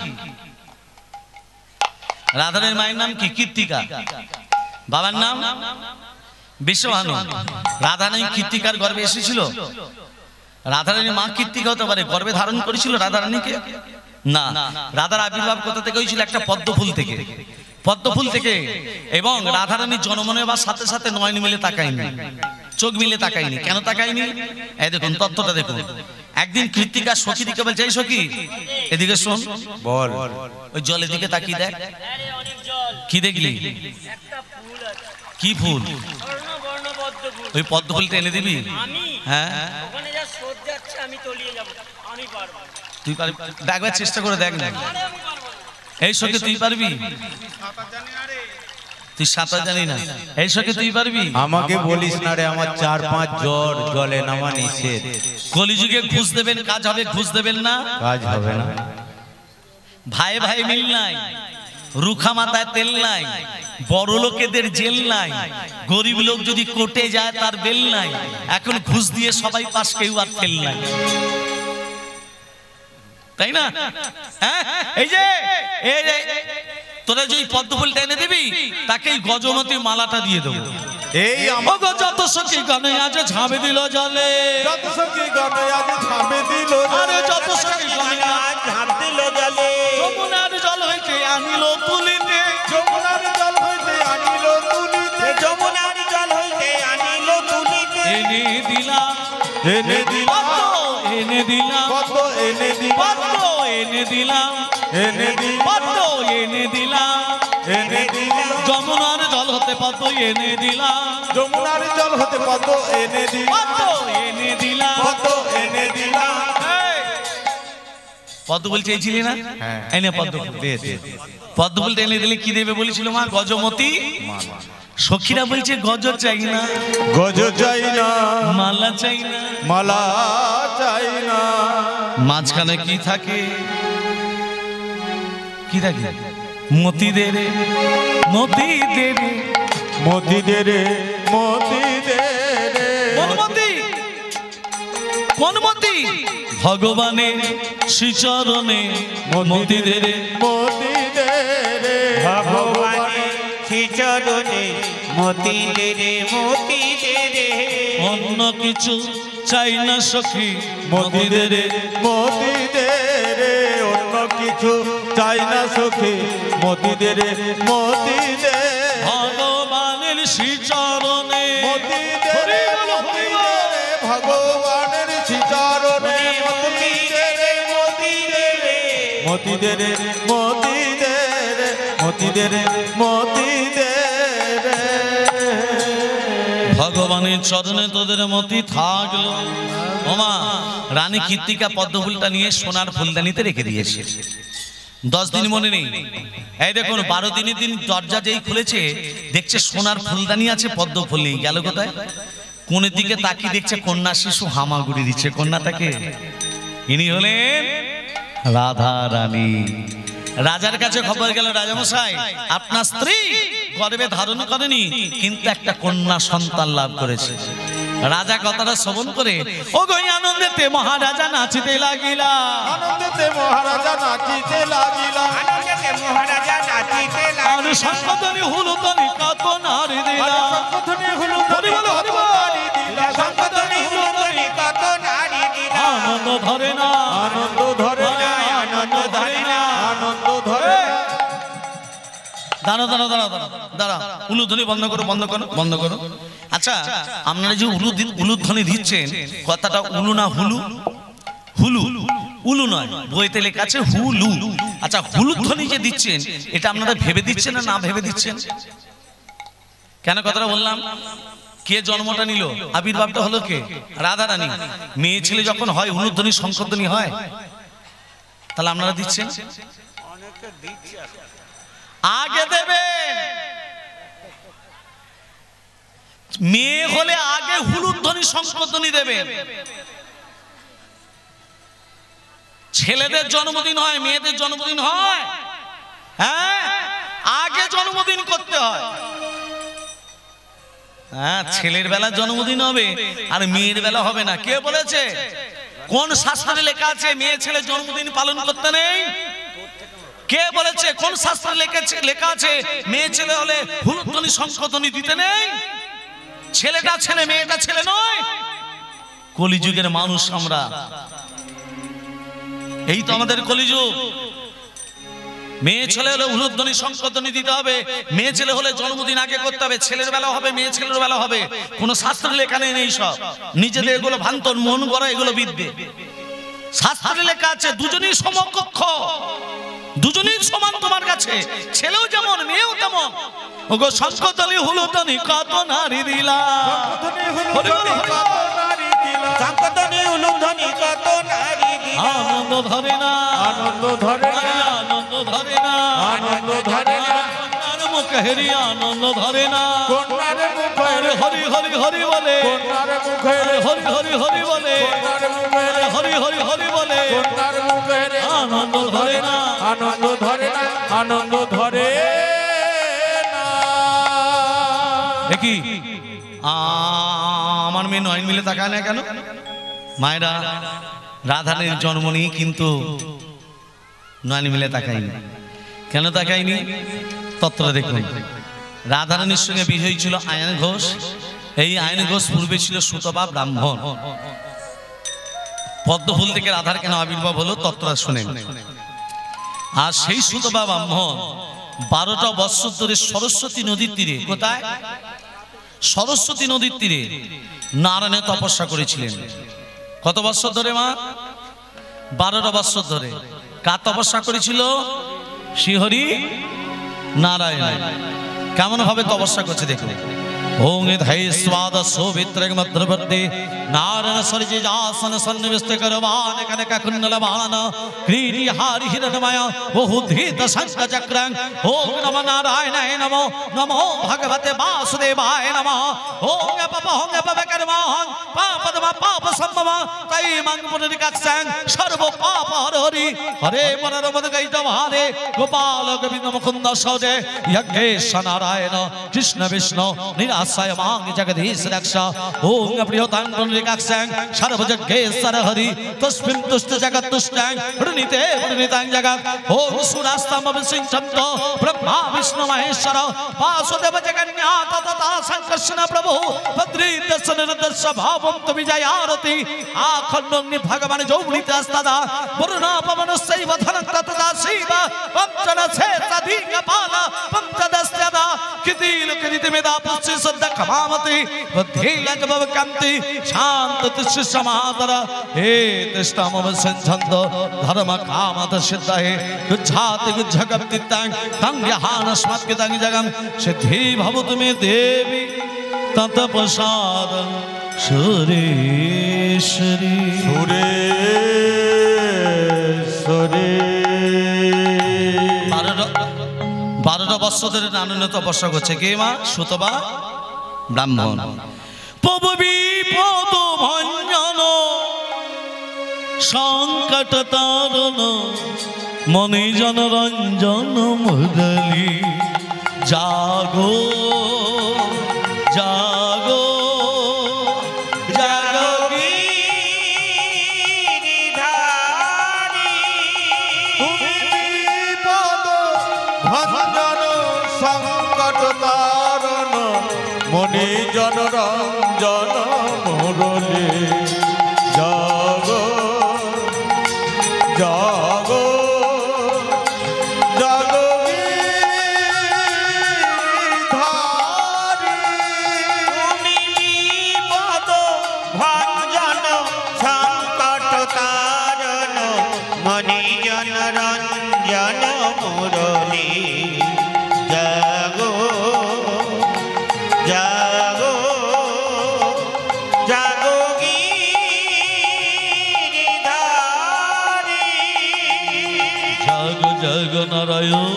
রাধারানীর মায়ের নাম কি কীর্তিকা বাবার নাম বিশ্বভানু রাধারানী কীর্তিকার গর্ভে এসেছিল রাধারানীর মা কীর্তিকা হতে পারে গর্ভে ধারণ করেছিল রাধারানীকে না রাধার আবির্ভাব কোথা থেকে হয়েছিল একটা পদ্ম ফুল থেকে এবং রাধারানীর জন্ম নেবার সাথে সাথে নয়ন মিলে তাকায়নি চোখ মিলে তাকাইনি। কেন তাকাইনি? এই দেখুন তত্ত্বটা দেখুন। একদিন কৃত্তিকা সখীদিকে বলছে, এই সখী এদিকে শোন, বল। ওই জলের দিকে তাকিয়ে দেখ। কি দেখলি? কি ফুল? ওই পদ্ম ফুলটা এনে দিবি? হ্যাঁ তুই পারবি? দেখবার চেষ্টা করে দেখ না। এই সখী তুই পারবি? তুই সাঁতার জানি না। এই সখী তুই পারবি? আমাকে বলিস না রে, আমার 4-5 জ্বর, জলে নামা নিষেধ। কলিযুগে ঘুষ দেবেন কাজ হবে, ঘুষ দেবেন না কাজ হবে না। ভাই ভাই মিল নাই, রুখা মাথায় তেল নাই, বড় লোকেদের জেল নাই, গরিব লোক যদি কোর্টে যায় তার বেল নাই। এখন ঘুষ দিয়ে সবাই পাস, কেউ আর ফেল নাই, তাই না? হ্যাঁ এই যে তোরা যদি পদ্ম ফুলটা এনে দিবি, তাকে গজমতি মালাটা দিয়ে দেবো। এই আমার যত সখী গানে আজ ঝাঁপে দিল জলে, যত সখী গানে আজ ঝাঁপে দিল আরে যত সখী গানে আজ ঝাঁপ দিল জলে, যমুনার জল হইতে আনিল তুলিতে, যমুনার জল হইতে আনিল তুলিতে, যমুনার জল হইতে আনিল তুলিতে, এনে দিলাম এনে দিলাম এনে দিলাম কত, এনে দিলাম পদ্ম এনে দিলাম, এনে দিলাম পদ্ম এনে দিলাম, এনে দিলাম যমুনার জল হতে পদ্ম এনে দিলাম, যমুনার জল হতে কত এনে দিলাম, পদ্ম এনে দিলাম, কত এনে দিলাম। পদ্ম বলছে এই ছিলি না? হ্যাঁ। এনে পদ্ম পদ্ম বলতে এনে দিলে কি দেবে বলেছিল মা? গজমতি। সখীরা বলছে গজ চাই না, গজ চাই না, মালা চাই না, মালা চাই না, মাঝখানে কি থাকে? কি থাকে? মতি দে রে, মতি দে রে, মতি দে রে, মতি দে রে, কোন মতি? কোন মতি? ভগবানের শ্রীচরণে মতি দে রে, মতি দে রে, ভগবানের শ্রীচরণে মতি দে রে, মতি দে রে, অন্য কিছু চাই না সখী মতি দে রে, মতি দে রে, অন্য কিছু চাই না সখী, মতি দে রে, মতি দে রে, ভগবানের শ্রীচরণে মতি দে রে, মতি দে রে, ভগবানের শ্রীচরণে মতি দে রে, মতি দে রে, মতি দে রে, মতি দে রে, মতি দে রে, মতি দে রে। ভগবানের চরণে তোদের মতি থাকলো। ওমা রানী কৃত্তিকা পদ্মফুলটা নিয়ে সোনার ফুলদানিতে রেখে দিয়েছে। 10 দিন মনে নেই, এই দেখুন 12 দিনের দিন দরজা যেই খুলেছে দেখছে সোনার ফুলদানি আছে, পদ্ম ফুল নেই। গেল কোথায়? কোনের দিকে তাকিয়ে দেখছে কন্যা শিশু হামাগুড়ি দিচ্ছে। কন্যাটাকে ইনি হলেন রাধা রানী। রাজার কাছে খবর গেল, রাজামশাই আপনার স্ত্রী গর্ভে ধারণ করেনি, কিন্তু একটা কন্যা সন্তান লাভ করেছে। রাজা কথাটা শ্রবণ করে ও গো আনন্দেতে মহারাজা নাচিতে লাগিলা, আনন্দেতে মহারাজা নাচিতে লাগিলা, আনন্দেতে মহারাজা নাচিতে আর লাগিলা, শঙ্খধ্বনি হুলুধ্বনি কত নারী দিলা, শঙ্খধ্বনি হুলুধ্বনি হরি বল, হরি বল। শঙ্খধ্বনি হুলুধ্বনি কত নারী দিলা, আনন্দ ধরে না, আনন্দ ধরে না, আনন্দ ধরে না, আনন্দ ধরে না। দাঁড়া দাঁড়া দাঁড়া দাঁড়া দাঁড়া, উলুধ্বনি বন্ধ করো, বন্ধ করো, বন্ধ করো। আচ্ছা আপনারা যে উলুধ্বনি দিচ্ছেন, কথাটা উলু না হুলু? হুলু, উলু নয়, বইতে লেখা আছে হুলু। আচ্ছা হুলুধ্বনি যে দিচ্ছেন, এটা আপনারা ভেবে দিচ্ছেন না ভেবে দিচ্ছেন? কেন কথাটা বললাম? কে জন্মটা নিল, আবির্ভাবটা হলো কে? রাধা রানী। মেয়ে ছেলে যখন হয় উলুধ্বনি শঙ্খধ্বনি হয়, তাহলে আপনারা দিচ্ছেন? আগে দেবেন। মেয়ে হলে আগে হুলুধ্বনি শঙ্খধ্বনি দেবেন। ছেলেদের জন্মদিন হয়, মেয়েদের জন্মদিন হয়, হ্যাঁ আগে জন্মদিন করতে হয়। হ্যাঁ ছেলের বেলা জন্মদিন হবে আর মেয়ের বেলা হবে না। কে বলেছে? কোন শাস্ত্রে লেখা আছে মেয়ে ছেলে জন্মদিন পালন করতে নেই? কে বলেছে? কোন শাস্ত্রে লেখা আছে মেয়ে ছেলে হলে হুলুধ্বনি শঙ্খধ্বনি দিতে নেই? ছেলেটা ছেলে, মেয়েটা ছেলে নয়। কলিযুগের মানুষ আমরা, এই তো আমাদের কলিযুগ। মেয়ে ছেলে হলে উলুধ্বনি শঙ্খধ্বনি দিতে হবে, মেয়ে ছেলে হলে জন্মদিন আগে করতে হবে, ছেলের বেলা হবে মেয়ে ছেলের বেলা হবে, কোনো শাস্ত্র লেখা নেই এই সব, নিজেদের এগুলো ভান্তর মন করা এগুলো বিদ্যে। শাস্ত্রে লেখা আছে দুজনেই সমকক্ষ, দুজনেই সমান তোমার কাছে, ছেলেও যেমন মেয়েও তেমন। ওগো শঙ্খধ্বনি হুলুধ্বনি কত নারী দিলা, আনন্দ ধরে না, আনন্দ ধরে না, আনন্দ ধরে না, আনন্দ ধরে না, কন্যার মুখে হেরি আনন্দ ধরে না, কন্যার মুখে হরি হরি হরি বলে, কন্যার মুখে হরি হরি হরি বলে, কন্যার মুখে হরি হরি হরি বলে, কন্যার মুখে আনন্দ ধরে না, আনন্দ ধরে না, আনন্দ ধরে না। দেখি আমার মেয়ে নয়ন মিলে তাকায় না কেন? মায়েরা রাধানের জন্ম নিয়ে কিন্তু নয়ন মিলে তাকায়নি, কেন তাকায়নি? তত্ত্ব দেখুন। রাধারানীর সঙ্গে বিয়ে হয়েছিল আয়ন ঘোষ, এই আয়ন ঘোষ পূর্বে ছিল সুতপা ব্রাহ্মণ। পদ্মফুল থেকে রাধার কেন আবির্ভাব হলো তত্ত্বটা শুনেন। আর সেই সুতপা ব্রাহ্মণ 12টা বৎসর ধরে সরস্বতী নদীর তীরে, কোথায়? সরস্বতী নদীর তীরে নারায়ণে তপস্যা করেছিলেন। কত বৎসর ধরে মা? 12টা বৎসর ধরে। কার তপস্যা করেছিল? শ্রীহরি নারায়ণ। কেমন ভাবে তপস্যা করছে দেখুন। ওং ধাই স্বাদ সৌভিত্রগ মধ্যবর্তী নারায়ণ সরিজে যাসন সন্নিবিষ্ট করবান কনক কুণ্ডলবান ক্রীড়ি হারি হিরণময় বহুধৃত শঙ্খ চক্রং। ওং নমো নারায়ণায় নমো, নমো ভগবতে বাসুদেবায় নমঃ। ওং পপহং পবকর্মহং পাপদম পাপ সম্ভব তৈ মং পুনরিকাক্ষং সর্ব পাপ হরি হরে মনোরমদ গৈতভারে গোপাল গোবিন্দ মুকুন্দ সৌজে যজ্ঞেশ নারায়ণ কৃষ্ণ বিষ্ণু নিরাশয় মাং জগদীশ রক্ষা। ওং প্রিয়তাং পুনরিকাক্ষং সর্বযজ্ঞেশ্বর হরি তস্মিন তুষ্ট জগৎ তুষ্টং প্রণীতে প্রণীতাং জগৎ। ওং সুরাস্তম বিসিঞ্চন্ত ব্রহ্মা বিষ্ণু মহেশ্বর বাসুদেব জগন্নাথ তথা সংকর্ষণ প্রভু ভদ্রীদর্শ নিরদর্শ ভাবম তু বিজয় আরতি আখণ্ডগ্নি ভগবান যৌবনিতে আস্তাদা বরুণা পবন শৈব ধনং ততদা শিব পঞ্চন শেষাধি কপাল পঞ্চদস্যদা কৃতিল কৃতি মেধা পুষ্টি শুদ্ধ ক্ষমামতি বুদ্ধি লজবব কান্তি শান্ত তুষ্য সমাদর হে তৃষ্ণাম সঞ্ছন্দ ধর্ম কামত সিদ্ধ হে গুচ্ছাতি গুজ্জগপ্তিতাং তং জ্ঞানস্মৎকৃতং জগম সিদ্ধি ভবতু মে দেবী তৎপ্রসাদ সুরেশ্বরী। সুরেশ্বরী 12টা বৎসর ধরে নারায়ণ তপস্যা করছে। কে মা? সুতপা ব্রাহ্মণ। প্রভু বিপদ ভঞ্জন সংকট তারণ মনে জনরঞ্জন মুরলী জাগো জাগো জাগো ভঞ্জন সংকট তারণ মনে জনরঞ্জন মুরলী জাগো জাগো জাগো গিরিধারী। পদ ভঞ্জন সংকট তারণ মনি জন রঞ্জন মুরলী জাগো জাগো জাগো গিরিধারী। জাগো জাগো নারায়ণ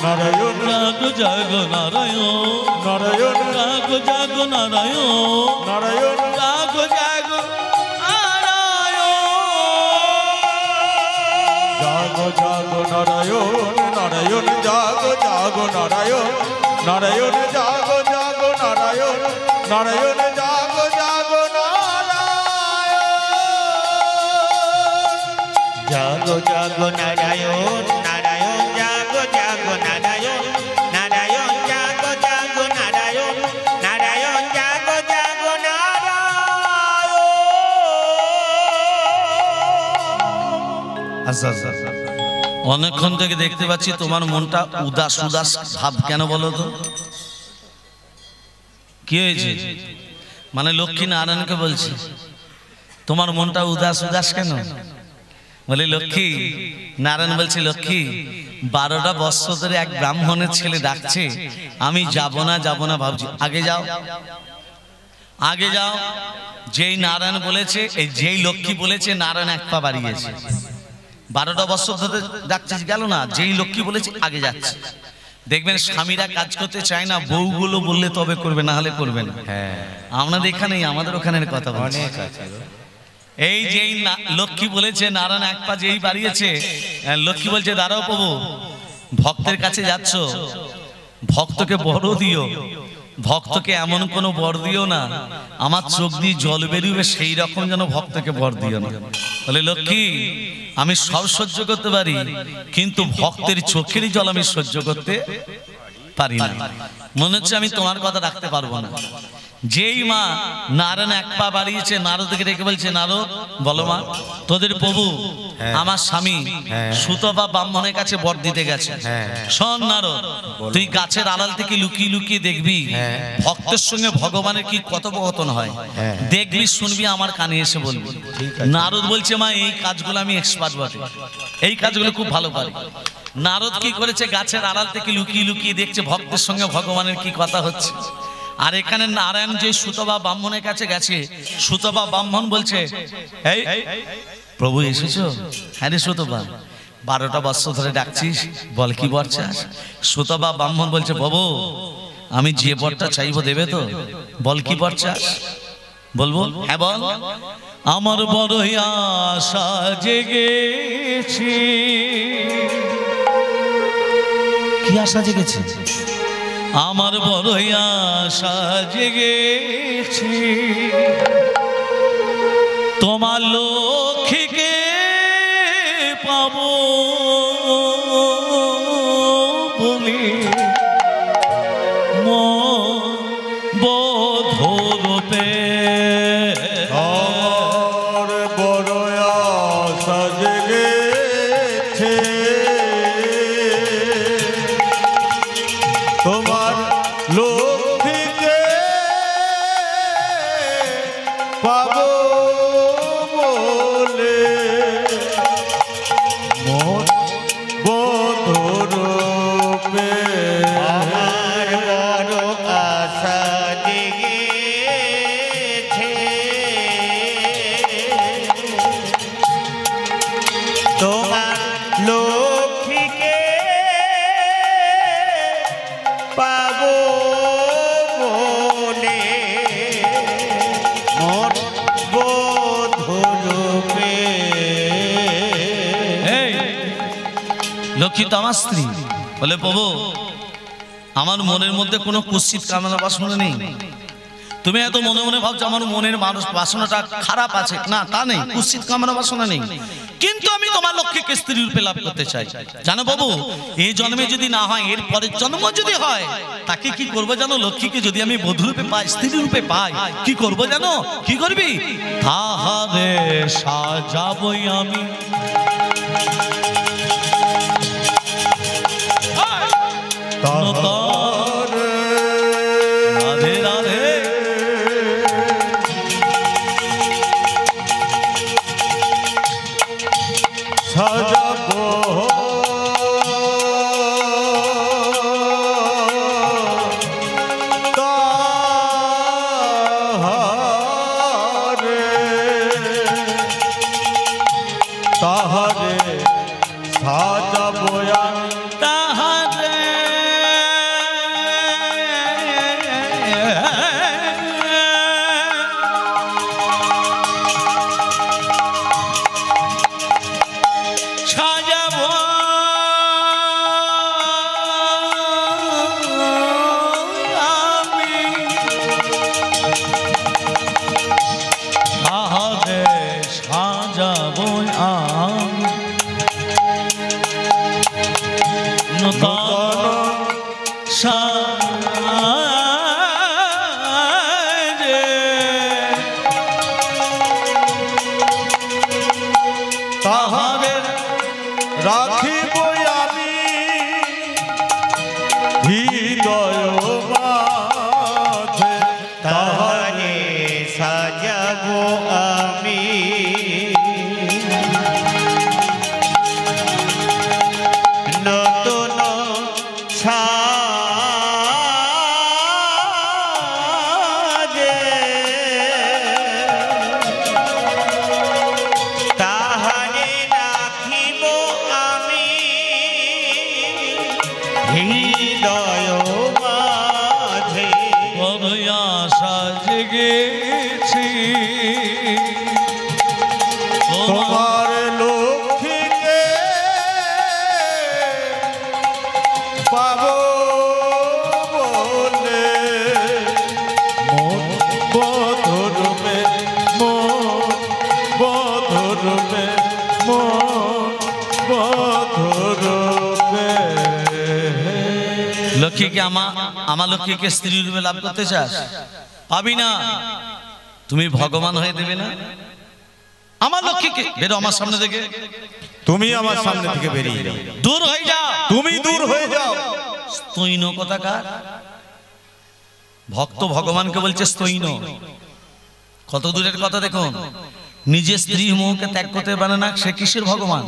নারায়ণ জাগো জাগো নারায়ণ নারায়ণ জাগো জাগো নারায়ণ নারায়ণ জাগো জাগো জাগো জাগো নারায়ণ নারায়ণ জাগো জাগো নারায়ণ নারায়ণ জাগো জাগো নারায়ণ নারায়ণ জাগো জাগো নারায়ণ জাগো জাগো নারায়ণ নারায়ণ জাগো জাগো নারায়ণ নারায়ণ জাগো জাগো নারায়ণ নারায়ণ জাগো জাগো নারায়ণ। আচ্ছা আচ্ছা অনেকক্ষণ থেকে দেখতে পাচ্ছি তোমার মনটা উদাস উদাস ভাব, কেন বলো তো? কি হয়েছে? মানে লক্ষ্মী নারায়ণকে বলছি তোমার মনটা উদাস উদাস কেন? বলে লক্ষ্মী, নারায়ণ বলছে লক্ষ্মী 12টা বৎসর ধরে এক ব্রাহ্মণের ছেলে ডাকছে, আমি যাব না ভাবছি। আগে যাও, আগে যাও। যেই নারায়ণ বলেছে, এই যেই লক্ষ্মী বলেছে, নারায়ণ এক পা বাড়িয়েছে। 12টা বৎসর ধরে ডাকছে, গেল না। যেই লক্ষ্মী বলেছে আগে যাচ্ছে। দেখবেন স্বামীরা কাজ করতে চায় না, বউগুলো বললে তবে করবে, না হলে করবে না। আপনাদের এখানেই, আমাদের ওখানের কথা বলছি। এই যেই লক্ষ্মী বলেছে, নারায়ণ এক পা যেই বাড়িয়েছে, লক্ষ্মী বলছে দাঁড়াও প্রভু, ভক্তের কাছে যাচ্ছ, ভক্তকে বড় দিও, ভক্তকে এমন কোনো বর দিও না আমার চোখ দিয়ে জল বেরিয়ে সেই রকম যেন ভক্তকে বর দিও না। বলে লক্ষ্মী, আমি সব সহ্য করতে পারি, কিন্তু ভক্তের চোখেরই জল আমি সহ্য করতে পারি না। মনে হচ্ছে আমি তোমার কথা রাখতে পারবো না। যেই মা নারায়ণ এক পা বাড়িয়েছে, নারদকে ডেকে বলছে, নারদ বলো মা, তোদের প্রভু আমার স্বামী সুতপা ব্রাহ্মণের কাছে বর দিতে গেছে। শোন নারদ, তুই গাছের আড়াল থেকে লুকিয়ে লুকিয়ে দেখবি ভক্তের সঙ্গে ভগবানের কি কথোপকথন হয়, দেখবি শুনবি, আমার কানে এসে বলবি। নারদ বলছে মা, এই কাজগুলো আমি এক্সপার্ট বটে, এই কাজগুলো খুব ভালো পারি। নারদ কি করেছে, গাছের আড়াল থেকে লুকিয়ে লুকিয়ে দেখছে ভক্তের সঙ্গে ভগবানের কি কথা হচ্ছে। আর এখানে নারায়ণ যে সুতপা ব্রাহ্মণের কাছে গেছে, সুতপা ব্রাহ্মণ বলছে, এই প্রভু এসেছো? হ্যাঁ রে সুতপা, 12টা বৎসর ধরে ডাকছিস, বল কি বর চাস? সুতপা ব্রাহ্মণ বলছে, প্রভু আমি যে বরটা চাইবো দেবে তো? বল কি বর চাস? বলবো? হ্যাঁ বল। আমার বড়ই আশা জেগেছে। কি আশা জেগেছে? আমার বড়ই আশা জেগেছে, তোমার লক্ষ্মীকে পাবো বলে বধূরূপে। আমার বড় আশা জেগেছে, তোমার লক্ষ্মীকে পাবো বলে মন বধূরূপে। আমার বড় আশা জেগেছে, তোমার লক্ষ্মীকে পাবো বলে মন বধূরূপে। এই লক্ষ্মী তো আমার স্ত্রী। বলে প্রভু, আমার মনের মধ্যে কোনো কুৎসিত কামনা বাসনা নেই। তুমি এত মনে মনে ভাবছো আমার মনের মানুষ বাসনাটা খারাপ আছে, না তা নেই, কুৎসিত কামনা বাসনা নেই। কিন্তু আমি তোমার লক্ষ্মীকে স্ত্রী রূপে লাভ করতে চাই। জানো বাবু, এই জন্মে যদি না হয়, এর পরের জন্ম যদি হয়, তাকে কি করবো জানো? লক্ষ্মীকে যদি আমি বধূ রূপে পাই, স্ত্রী রূপে পাই, কি করবো জানো? কি করবি? তাহারে সাজাবই আমি রাধে রাধে সাজাবো তাহারে, তাহারে সাজাবো আমি তাহারে সাজাবো আমি, তাহারে সাজাবো আমি নূতন সাজে। তাহারে রাখিব জেগেছি তোমার লক্ষ্মীকে পাবো বলে মন বদরবে মন বদরবে মন বদরবে। লক্ষ্মীকে আমার লক্ষ্মীকে স্ত্রী রূপে লাভ করতে চাস? পাবি না। তুমি ভগবান হয়ে দেবে না আমার লক্ষ্মীকে। বেরো আমার সামনে থেকে, তুমি আমার সামনে থেকে বেরিয়ে যাও, দূর হয়ে যাও, তুমি দূর হয়ে যাও। স্তৈন কথাকার ভক্ত ভগবানকে বলছে স্তৈন। কত দূরের কথা দেখুন। নিজের স্ত্রী মুখকে ত্যাগ করতে পারে না, সে কিসের ভগবান?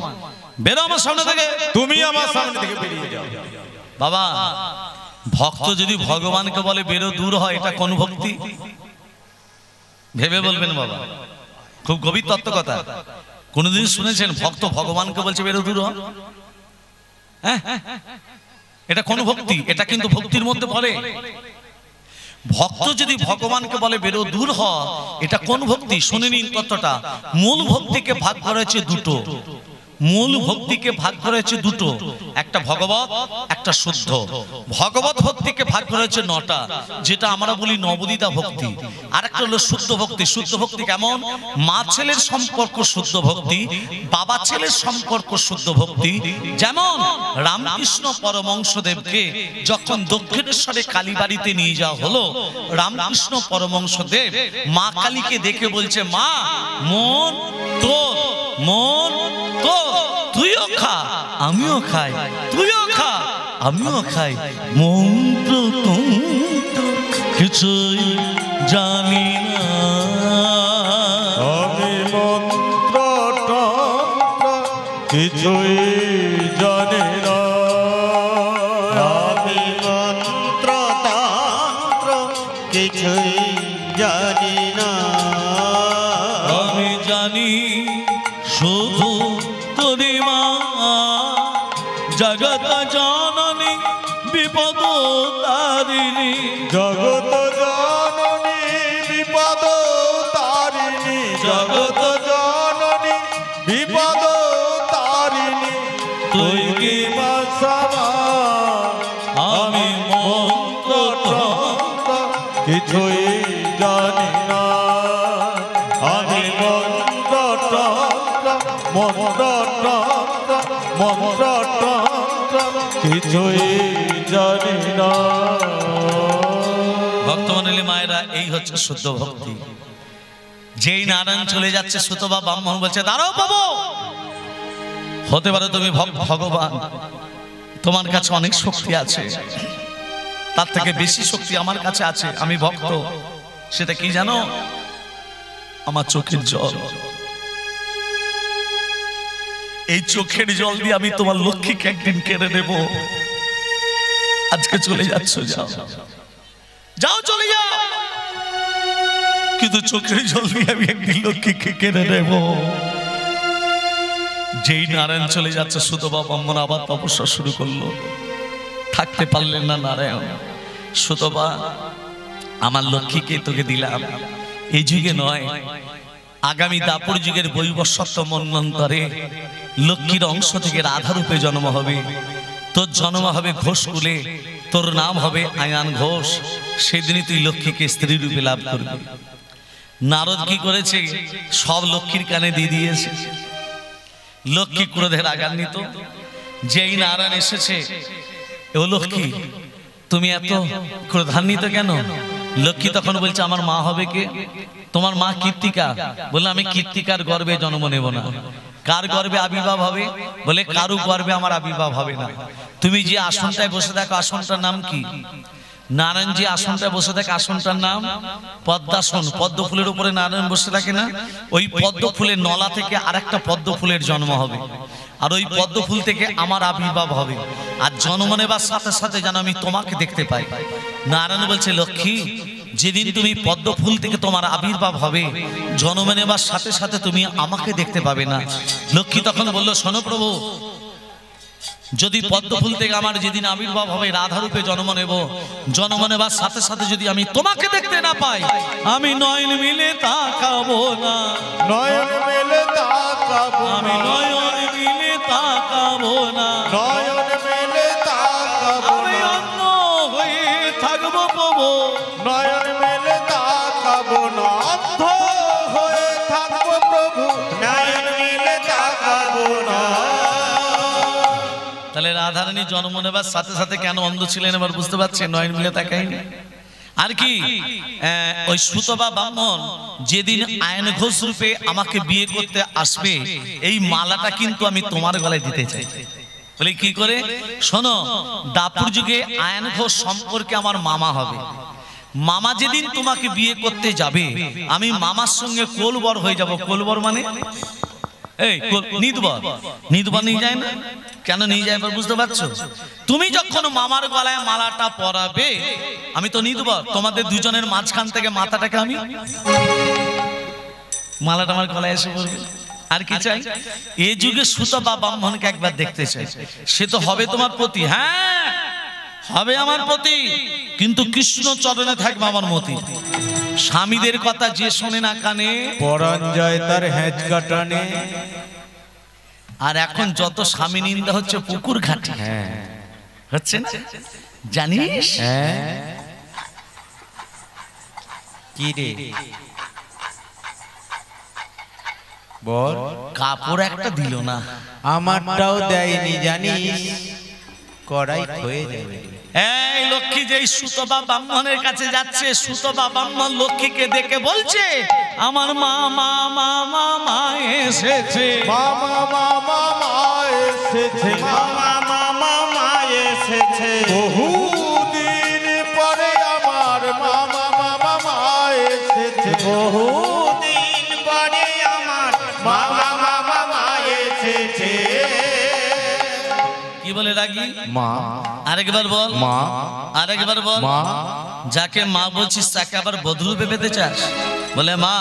বেরো আমার সামনে থেকে, তুমি আমার সামনে থেকে বেরিয়ে যাও। বাবা ভক্ত যদি ভগবানকে বলে বেরো দূর হয়, এটা কোন ভক্তি? ভেবে বলবেন বাবা, খুব গভীর তত্ত্ব কথা। কোনদিন শুনেছেন ভক্ত ভগবানকে বলছে বেরো দূর হ? হ্যাঁ, এটা কোন ভক্তি? এটা কিন্তু ভক্তির মধ্যে পড়ে। ভক্ত যদি ভগবানকে বলে বেরো দূর হ, এটা কোন ভক্তি? শুনে নিন তত্ত্বটা। মূল ভক্তিকে ভাগ করা হয়েছে দুটো। মূল ভক্তিকে ভাগ করা হয়েছে দুটো, একটা ভগবত, একটা শুদ্ধ। ভগবত ভক্তিকে ভাগ করা হয়েছে 9টা, যেটা আমরা বলি নবদিতা ভক্তি। আর একটা হলো শুদ্ধ ভক্তি। শুদ্ধ ভক্তি কেমন? মা ছেলের সম্পর্ক শুদ্ধ ভক্তি, বাবা ছেলের সম্পর্ক শুদ্ধ ভক্তি। যেমন রামকৃষ্ণ পরমহংসদেবকে যখন দক্ষিণেশ্বরে কালীবাড়িতে নিয়ে যাওয়া হলো, রামকৃষ্ণ পরমহংসদেব মা কালীকে দেখে বলছে, মা মন তোর, মন তো তুইও খা আমিও খাই, তুইও খা আমিও খাই, মন্ত্র তন্ত্র কিছুই জানি না, আমি মন্ত্র তন্ত্র কিছুই জানি না, আমি মন্ত্র তন্ত্র কিছুই জানি না, আমি জানি শুধু তোরি মা জগত জননী বিপদ তারিণী, জগত জননী বিপদ তারিণী, জগত জননী বিপদ তারিণী, তুই কি বাসনা আমি মন্ত্র তন্ত্র কিছুই জানি না, আমি মন্ত্র তন্ত্র মন্ত্র তন্ত্র মন্ত্র তন্ত্র কিছুই জানি না। ভক্তমণ্ডলী মায়েরা, এই হচ্ছে শুদ্ধ ভক্তি। যেই নারায়ণ চলে যাচ্ছে, সুতবা ব্রাহ্মণ বলছে, দাঁড়াও বাবু, হতে পারে তুমি ভগবান, তোমার কাছে অনেক শক্তি আছে, তার থেকে বেশি শক্তি আমার কাছে আছে, আমি ভক্ত। সেটা কি জানো? আমার চোখের জল। এই চোখের জল দিয়ে আমি তোমার লক্ষ্মীকে একদিন কেড়ে নেব। আজকে চলে যাচ্ছ, যাও যাও, চলে যাও, কিন্তু চোখের জল দিয়ে আমি একদিন লক্ষ্মীকে কেড়ে নেব। যেই নারায়ণ চলে যাচ্ছে, সুতবা ব্রাহ্মণ আবার তপস্যা শুরু করলো। থাকতে পারলেন না নারায়ণ। সুতবা, আমার লক্ষ্মীকে তোকে দিলাম, এই যুগে নয়, আগামী দাপর যুগের বৈবস্বত্ব মন্বন্তরে লক্ষ্মীর অংশ থেকে রাধারূপে জন্ম হবে। তোর জন্ম হবে ঘোষকুলে, তোর নাম হবে আয়ান ঘোষ। সেদিনই তুই লক্ষ্মীকে স্ত্রী রূপে লাভ করবি। নারদ কি করেছে? সব লক্ষ্মীর কানে দিয়ে দিয়েছে। লক্ষ্মী ক্রোধে রাগান্বিত। যেই নারায়ণ এসেছে, ও লক্ষ্মী তুমি এত ক্রোধান্বিত কেন? লক্ষ্মী তখন বলছে, আমার মা হবে কে? তোমার মা কীর্তিকা। বললে, আমি কীর্তিকার গর্ভে জন্ম নেব না। কার গর্ভে আবির্ভাব হবে? বলে, কারু গর্ভে আমার আবির্ভাব হবে না। তুমি যে আসনটায় বসে থাকো, আসনটার নাম কি? নারায়ণ যে আসনটায় বসে থাকে, আসনটার নাম পদ্মাসন। পদ্ম ফুলের উপরে নারায়ণ বসে থাকে না? ওই পদ্ম ফুলের নলা থেকে আরেকটা পদ্ম ফুলের জন্ম হবে, আর ওই পদ্ম ফুল থেকে আমার আবির্ভাব হবে। আর জন্ম নেবার সাথে সাথে যেন আমি তোমাকে দেখতে পাই। নারায়ণ বলছে, লক্ষ্মী যেদিন তুমি পদ্ম ফুল থেকে তোমার আবির্ভাব হবে, জন্ম নেবার সাথে সাথে তুমি আমাকে দেখতে পাবে না। লক্ষ্মী তখন বলল, শোনো প্রভু, যদি পদ্ম ফুল থেকে আমার যেদিন আবির্ভাব হবে রাধা রূপে জন্ম নেব, জন্ম নেবার সাথে সাথে যদি আমি তোমাকে দেখতে না পাই, আমি নয়ন মিলে তাকাবো না, নয়ন মেলে তাকাবো আমি না, নয়ন মিলে তাকাবো না, নয়ন মেলে তাকাবো আমি না, অন্য হয়ে থাকবো প্রভু, নয়ন মেলে তাকাবো না, অন্ধ হয়ে থাকবো প্রভু, নয়ন মিলে তাকাবো না। তাহলে রাধারানী জন্ম নেবার সাথে সাথে কেন অন্ধ ছিলেন এবার বুঝতে পারছেন? নয়ন মিলে তাকাইনি। আর কি ওই সুতবা ব্রাহ্মণ যেদিন আয়ন ঘোষ রূপে আমাকে বিয়ে করতে আসবে, এই মালাটা কিন্তু আমি তোমার গলায় দিতে চাই। বলে কি করে? শোনো, দাপুর যুগে আয়ন ঘোষ সম্পর্কে আমার মামা হবে। মামা যেদিন তোমাকে বিয়ে করতে যাবে, আমি মামার সঙ্গে কোলবর হয়ে যাব। কোলবর মানে এই নিদবর, নিদবর নিয়ে যায় না? কেন নিয়ে যায় এবার বুঝতে পারছো? তুমি যখন মামার গলায় মালাটা পরাবে, আমি তো নিদবর, তোমাদের দুজনের মাঝখান থেকে মাথাটাকে আমি মালাটা আমার গলায় এসে পড়বে। আর কি চাই? এই যুগে সুতবা ব্রাহ্মণকে একবার দেখতে চাই। সে তো হবে তোমার প্রতি, হ্যাঁ হবে আমার প্রতি, কিন্তু কৃষ্ণ চরণে থাকবে আমার মতি। স্বামীদের কথা যে শোনে না কানে, পরাণ যায় তার হ্যাঁচ কাটানে। আর এখন যত স্বামী নিন্দা হচ্ছে পুকুর ঘাটে, হচ্ছে না জানিস? কি রে বল? কাপড় একটা দিল না, আমারটাও দেয়নি জানিস, কড়াই হয়ে যাবে। এই লক্ষ্মী যেই সুতবা ব্রাহ্মণের কাছে যাচ্ছে, সুতবা ব্রাহ্মণ লক্ষ্মীকে দেখে বলছে, আমার মা মা মা মা মা এসেছে, মামা মামা মা এসেছে, মামা মামা মা এসেছে, বহুদিন পরে আমার মামা মামা মা এসেছে, বহুদিন পরে আমার মামা মামা মা এসেছে। কি বলে রাগি? মা আরেকবার বল, মা আরেকবার বল। মা যাকে মা বলছিস তাকে আবার বদরূপে পেতে চাস? বলে মা,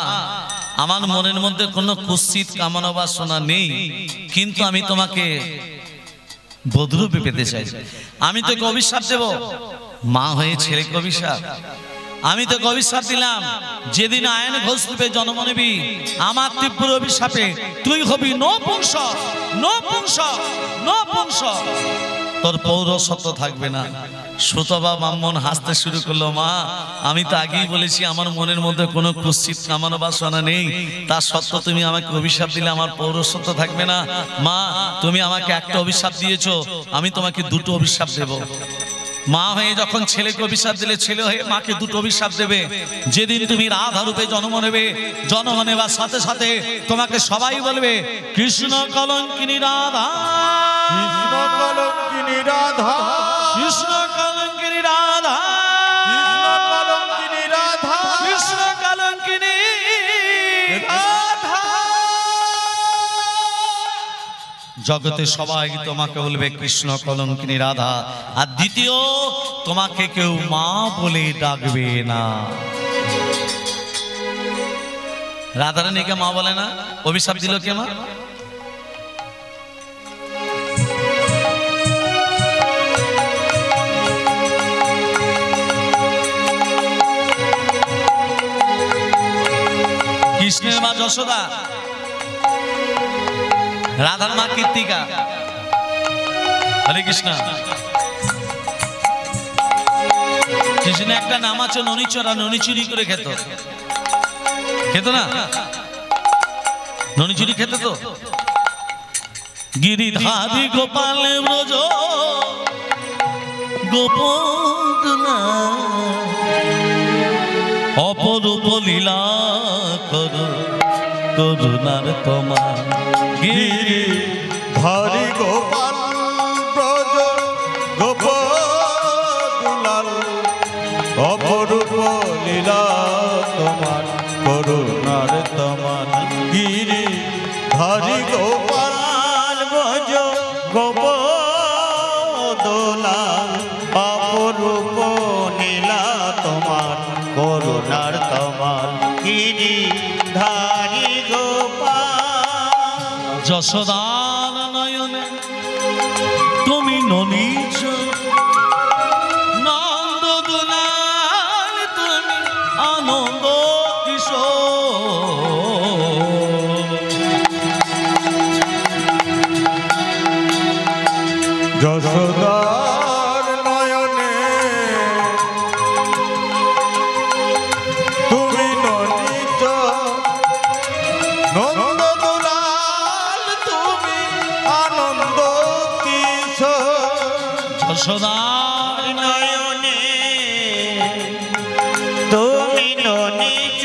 আমার মনের মধ্যে কোনো কুৎসিত কামনা বাসনা নেই, কিন্তু আমি তোমাকে বদরূপে পেতে চাই। আমি তোকে অভিশাপ দেব, মা হয়ে ছেলেকে অভিশাপ। আমি তোকে অভিশাপ দিলাম, যেদিন আয়ন ঘোষ রূপে জন্ম নিবি, আমার তীব্র অভিশাপে তুই হবি নপুংসক, নপুংসক, নপুংসক, তোর পৌরসত্ব থাকবে না। সুতবা ব্রাহ্মণ হাসতে শুরু করলো, মা আমি তো আগেই বলেছি আমার মনের মধ্যে কোনো কুৎসিত কামনা বাসনা নেই, তার সত্ত্বেও তুমি আমাকে অভিশাপ দিলে আমার পৌরসত্ব থাকবে না। মা তুমি আমাকে একটা অভিশাপ দিয়েছো, আমি তোমাকে দুটো অভিশাপ দেব। মা হয়ে যখন ছেলেকে অভিশাপ দিলে, ছেলে হয়ে মাকে দুটো অভিশাপ দেবে। যেদিন তুমি রাধা রূপে জন্ম নেবে, জন্ম নেবার সাথে সাথে তোমাকে সবাই বলবে কৃষ্ণ কলঙ্কিনী রাধা, কৃষ্ণ কলঙ্কিনী রাধা, কৃষ্ণ কলঙ্কিনী রাধা, কৃষ্ণ কলঙ্কিনী রাধা, কৃষ্ণ কলঙ্কিনী রাধা। জগতে সবাই তোমাকে বলবে কৃষ্ণ কলঙ্কিনী রাধা। আর দ্বিতীয়, তোমাকে কেউ মা বলে ডাকবে না। রাধারানীকে মা বলে না, অভিশাপ দিল কে? মা। কৃষ্ণের মা যশোদা, রাধার মা কীর্তিকা। হরে কৃষ্ণ। কৃষ্ণ একটা নাম আছে ননিচরা, ননি চুরি করে খেত, খেত না? ননি চুরি খেত তো। গিরিধারী গোপাল ব্রজ গোপনা, অপরূপ লীলা করো করুণার তোমার। গিরিধারী গোপাল ব্রজ গোপদুলাল, অপরূপ লীলা তোমার করুণার তোমার। গিরিধারী গোপাল ব্রজ গোপদুলাল, অপরূপ নীলা তোমার করুণার তোমার। গিরিধারী গোপাল যশোদার নয়নে তুমি ননীচ নন্দ দুলাল তুমি আনন্দ কিশোর যশোদার নয়নে তুমি ননীচ নন্দ দুলাল তুমি আনন্দ কিশোর যশোদার নয়নে তুমি ননীচ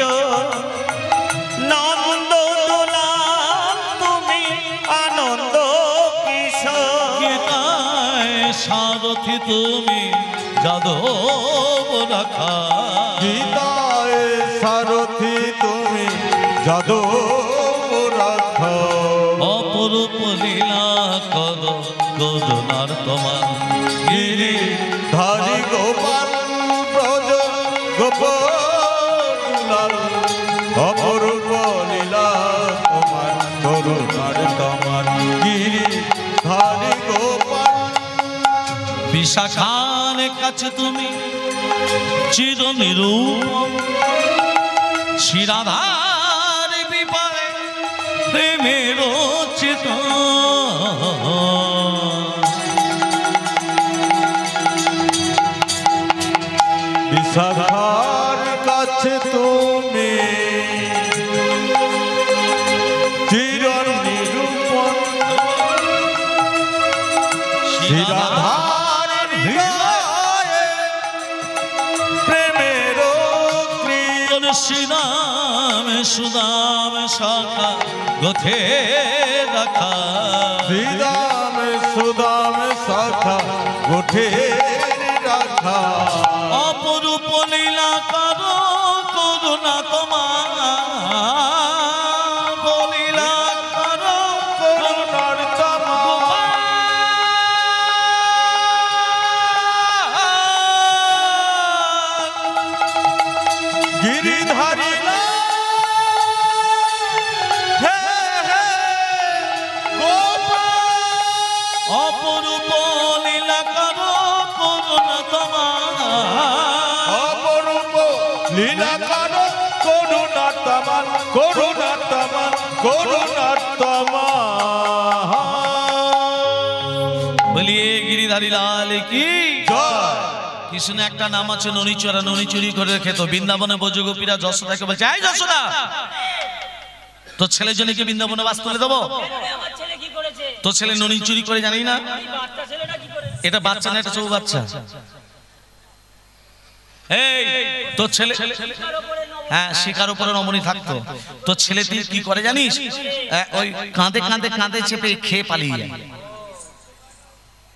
নন্দ দুলাল তুমি আনন্দ কিশোর গীতায় সারথি তুমি যাদব রাখা গীতায় সারথি তুমি যাদব রাখা অপরূপ লীলা কর করুণার তোমার গিরি ধারি গোপাল ব্রজ গোপাল অপরূপ লীলা তোমার করুণার তোমার গিরি ধারি গোপাল বিশাখার কাছে তুমি চির নিরূপম শিরাধার বিপারে প্রেমের চেতন বিশাখার কাছে তুমি চির নিরূপণ শিরাধার হৃদয়ে প্রেমের ক্রিয়া শ্রীরাম সুদাম শাখা গথে রাখা শ্রীরাম সুদাম শাখা গোঠে রাখা অপরূপ লীলা করো করুণা তোমার বলিলা করো করুণার তোমার গিরিধারী হে হে গোপাল অপরূপ লীলা করো করুণা তোমার অপরূপ লীলা করো করুণার তোমার করুণার তোমার করুণার তোমার বলিয়ে গিরিধারী লাল কি জয় কৃষ্ণ একটা নাম আছে ননীচরা, ননী চুরি করে খেত। বৃন্দাবনে ব্রজগোপীরা যশোদাকে বলছে, এই যশোদা তোর ছেলের জন্য কি বৃন্দাবনে বাস তুলে দেবো? তোর ছেলে ননী চুরি করে জানি না? এটা বাচ্চা না, এটা চৌ বাচ্চা। এই তোর ছেলে, হ্যাঁ শিকার উপরে নমনী থাকতো। তোর ছেলে তুই কি করে জানিস? ওই কাঁধে কাঁধে কাঁধে চেপে খেয়ে পালিয়ে যায়।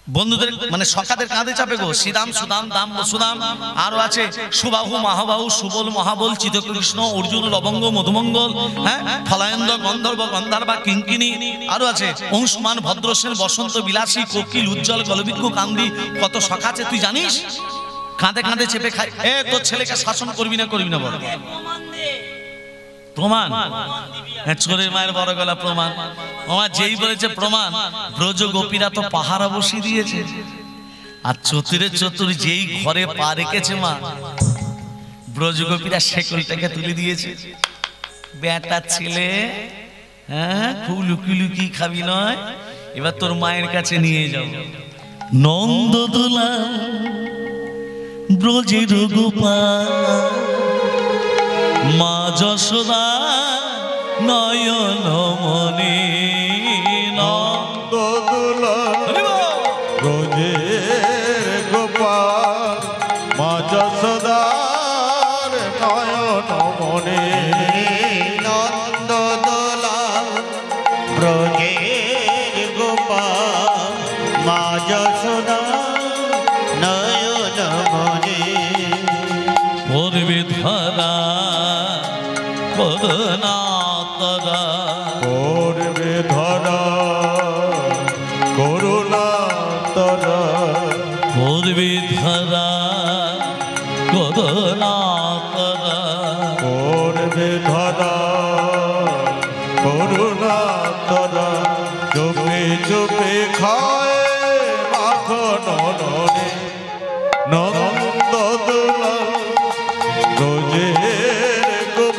বন্ধুদের মানে সখাদের কাঁধে চাপে গো। শ্রীরাম সুদাম দাম সুদাম, আরো আছে সুবাহু মহাবাহু সুবল মহাবল চিতকৃষ্ণ অর্জুন লবঙ্গ মধুমঙ্গল, হ্যাঁ ফলায়ন্দ গন্ধর্ব গন্ধার্বা কিঙ্কিনী, আরো আছে অংশমান ভদ্রসেন বসন্ত বিলাসী কোকিল উজ্জ্বল গলবিজ্ঞ কান্দি, কত সখা আছে তুই জানিস? কাঁধে কাঁধে চেপে খায়। এ তোর ছেলেকে শাসন করবি না করবি না বল? প্রমাণ? চোরের মায়ের বড় গলা প্রমাণ। আমার যেই বলেছে প্রমাণ, ব্রজ গোপীরা তো পাহারা বসিয়ে দিয়েছে। আর চতুরে চতুর যেই ঘরে পা রেখেছে মা, ব্রজ গোপীরা শেকলটাকে তুলে দিয়েছে। বেটা ছেলে, হ্যাঁ খুব লুকি লুকি খাবি নয়, এবার তোর মায়ের কাছে নিয়ে যাও। নন্দ দোলা ব্রজের গোপাল, মা যশোদা নয়ন মনে নন্দ দুলাল ব্রজের গোপাল, মা যশোদার নয়ন মনে নন্দ দোলাল ব্রজের গোপাল, মা যশোদা নয়ন মনে পূর্বে ধরা করুণা তরা, করবে ধরা করুণা তরা, পূর্বে ধরা করুণা তরা, করবে ধরা করুণা তরা, চোপে চোপে খায় মাখন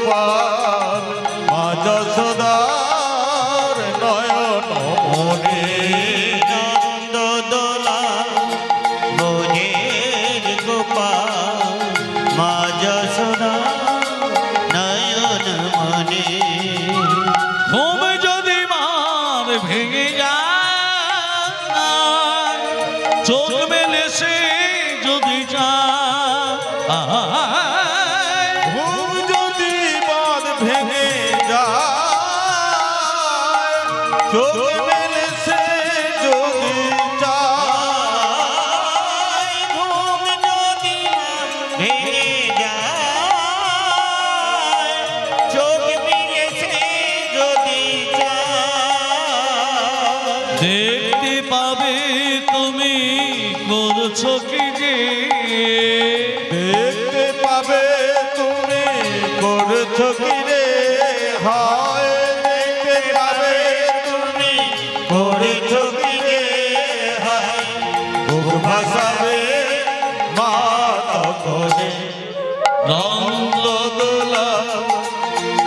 গোপাল মা যশোদার নয়ন মনে নন্দ দোলা বোঝের গোপাল মা যশোদা নয়ন মনে ঘুম যদি মার ভেঙে যায় চোখ মেলে সে যদি যায় ঘুম যদি বাঁধ ভেঙে যায় চোখ মেলে সে যদি চায় ঘুম যদি ভেঙে যায় চোখ মিলেছে যদি চায় দেখতে পাবে তুমি করছো কি যে দেখতে পাবে তুমি করছো কি রে হয় দেখতে পাবে তুমি করছো কি রে হয় বুক ভাসাবে মা তখনে নন্দ দোলা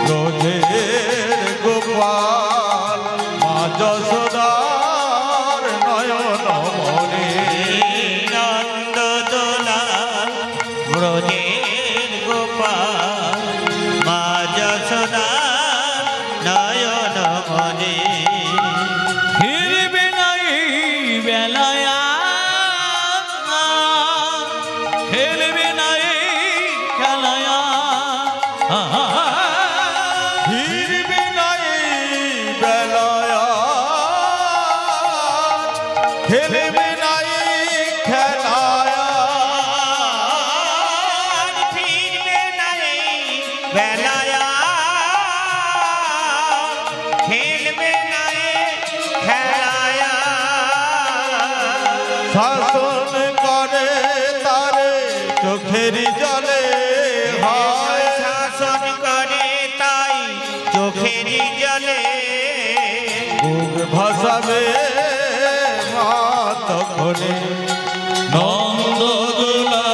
রোজের গোপাল মা যশোদার নয়ন মনে নন্দ দোলা ব্রজের গোপাল মা যশোদা নয়ন মনে ফিরবে না এই বেলায় খেলবে না এই খেলায় ফিরবে না এই বেলায় খেলবে না এই খেলায় ফিরবে না এই বেলায় খেলবে না এই খেলায় শাসন করে তারে চোখের জলে হয় শাসন করে তাই চোখের জলে বুক ভাসাবে মা তখনে নন্দ দোলা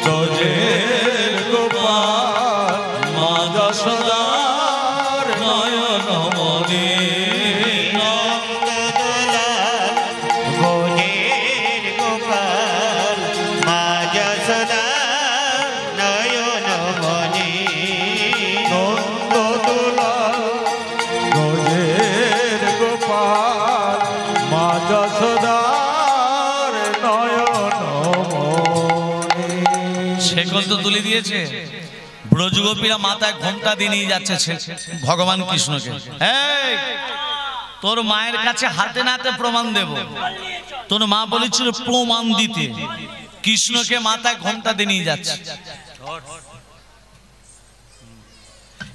রোজের গোপাল মা যশোদার নয়ন মনে বোঝের গোপাল মা যশোদা নয়ন মনে নন্দ দোলা রোজের গোপাল মা যশোদার নয়ন মনে শেকল তো তুলে দিয়েছে ব্রজগোপীরা মাথায় ঘোমটা দিয়ে নিয়ে যাচ্ছে ভগবান কৃষ্ণকে এই তোর মায়ের কাছে হাতে নাতে প্রমাণ দেব তোর মা বলেছিল প্রমাণ দিতে কৃষ্ণকে মাথায় ঘোমটা দিয়ে নিয়ে যাচ্ছে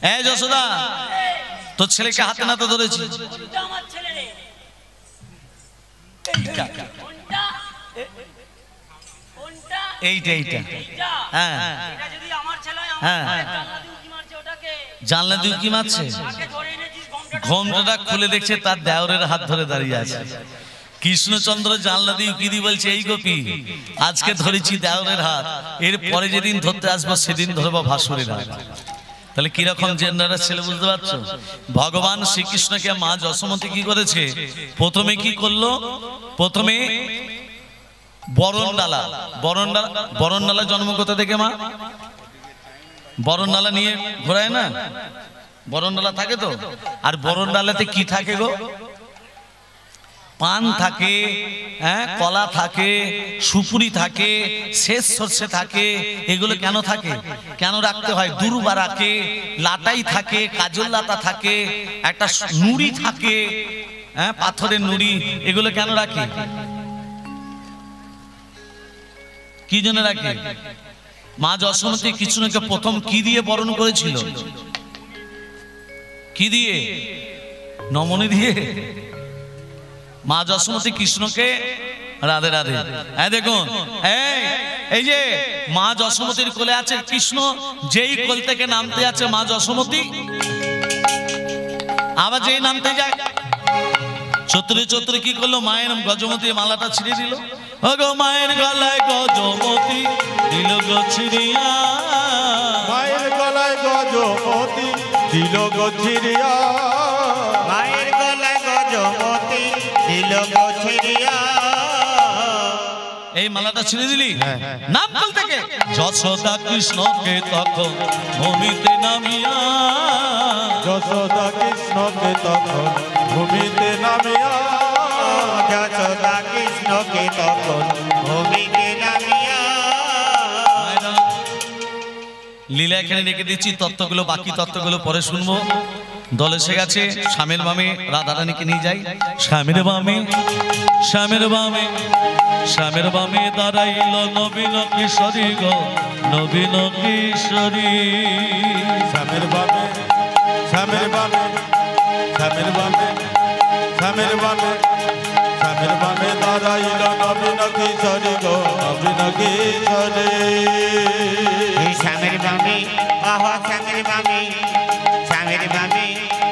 এই যশোদা তোর ছেলেকে হাতে নাতে ধরেছি কোনটা আমার ছেলে রে? কোনটা? কোনটা? এইটা এইটা? হ্যাঁ এটা যদি আমার ছেলে হয়, আমার হ্যাঁ। ঘরে জানলা দিয়ে উঁকি মারছে ওটাকে। জানলা দিয়ে কি মারছে কাকে ধরে এনেছিস ঘোমটাটা? ঘোমটাটা খুলে দেখছে তার দেওরের হাত ধরে দাঁড়িয়ে আছে কৃষ্ণচন্দ্র জানলা দিয়ে উকি দিয়ে বলছে এই গোপী আজকে ধরেছি দেওরের হাত এর পরে যেদিন ধরতে আসবো সেদিন ধরবো ভাসুরের হাত তাহলে কিরকম জেন্ডারের ছেলে বুঝতে পারছো ভগবান শ্রীকৃষ্ণকে মা যশোমতী কি করেছে প্রথমে কি করলো প্রথমে বরণডালা জন্ম কোথা থেকে মা বরণডালা নিয়ে ঘোরায় না বরণডালা থাকে তো আর বরণডালাতে কি থাকে গো পান থাকে হ্যাঁ কলা থাকে সুপুরি থাকে শেষ সর্ষে থাকে এগুলো কেন থাকে কেন রাখতে হয় দুর্বা রাখে লাটাই থাকে কাজল লাতা থাকে একটা নুড়ি থাকে হ্যাঁ পাথরের নুড়ি এগুলো কেন রাখে কি জন্য রাখে মা যশোমতী কৃষ্ণকে প্রথম কি দিয়ে বরণ করেছিল কি দিয়ে নমনী দিয়ে মা যশোমতী কৃষ্ণকে রাধে রাধে হ্যাঁ দেখুন এই যে মা যশোমতীর কোলে আছে কৃষ্ণ যেই কোল থেকে নামতে আছে মা যশোমতী আবার যেই নামতে যায় চতুরে চতুরে কি করলো মায়ের গজমতী মালাটা ছিঁড়ে দিল গো মায়ের গলায় গজমতী দিল গো ছিড়িয়া মায়ের গলায় গজমতী গজমতি দিল গছিরিয়া মায়ের গলায় গজমতি দিল গো ছিড়িয়া এই মালাটা ছিঁড়ে দিলি নাম বলতে কে যশোদা কৃষ্ণকে তখন ভূমিতে নামিয়া যশোদা কৃষ্ণকে তখন ভূমিতে নামিয়া যশোদা কৃষ্ণকে তখন ভূমিতে নামিয়া মায়েরা, লীলা এখানে রেখে দিচ্ছি, তত্ত্বগুলো বাকি তত্ত্বগুলো পরে শুনবো। দল এসে গেছে, স্বামীর বামে রাধারানীকে নিয়ে যাই। স্বামীর বামে স্বামীর বামে স্বামীর বামে দাঁড়াইল নবীন কিশোরী গো নবীন কিশোরী। স্বামীর বামে স্বামীর বামে স্বামীর বামে স্বামীর বামে স্বামীর বামে দাঁড়াইল নবীন কিশোরী গো নবীন কিশোরী। স্বামীর বামে আহ স্বামীর বামে স্বামীর বামে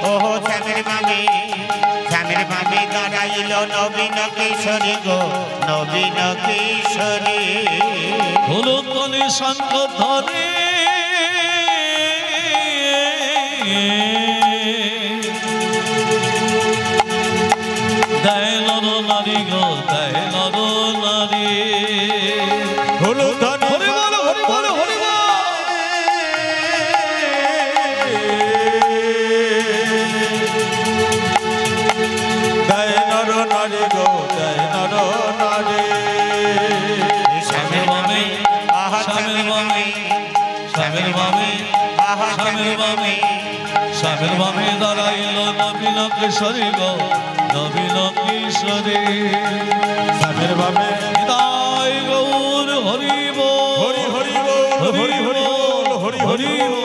ওহ স্বামীর বামে স্বামীর বামে দাঁড়াইল নবীন কিশোরী গো নবীন কিশোরী। হলুদ কলি শঙ্খ ধরে দেয় নর নারী গো দেয় নর নারী। হলুদ ধনে হরি বল হরি বল হরি বল। দেয় নর নারী গো দেয় নর নারী। স্বামীর বামে আহ স্বামীর বামে স্বামীর বামে আহ স্বামীর বামে স্বামীর বামে দাঁড়াইল নবীন কিশোরী গো নবীন কিশোরী। স্বামীর বামে নিতাই গৌর হরি বল হরি হরি বল হরি হরি বল হরি হরি বল।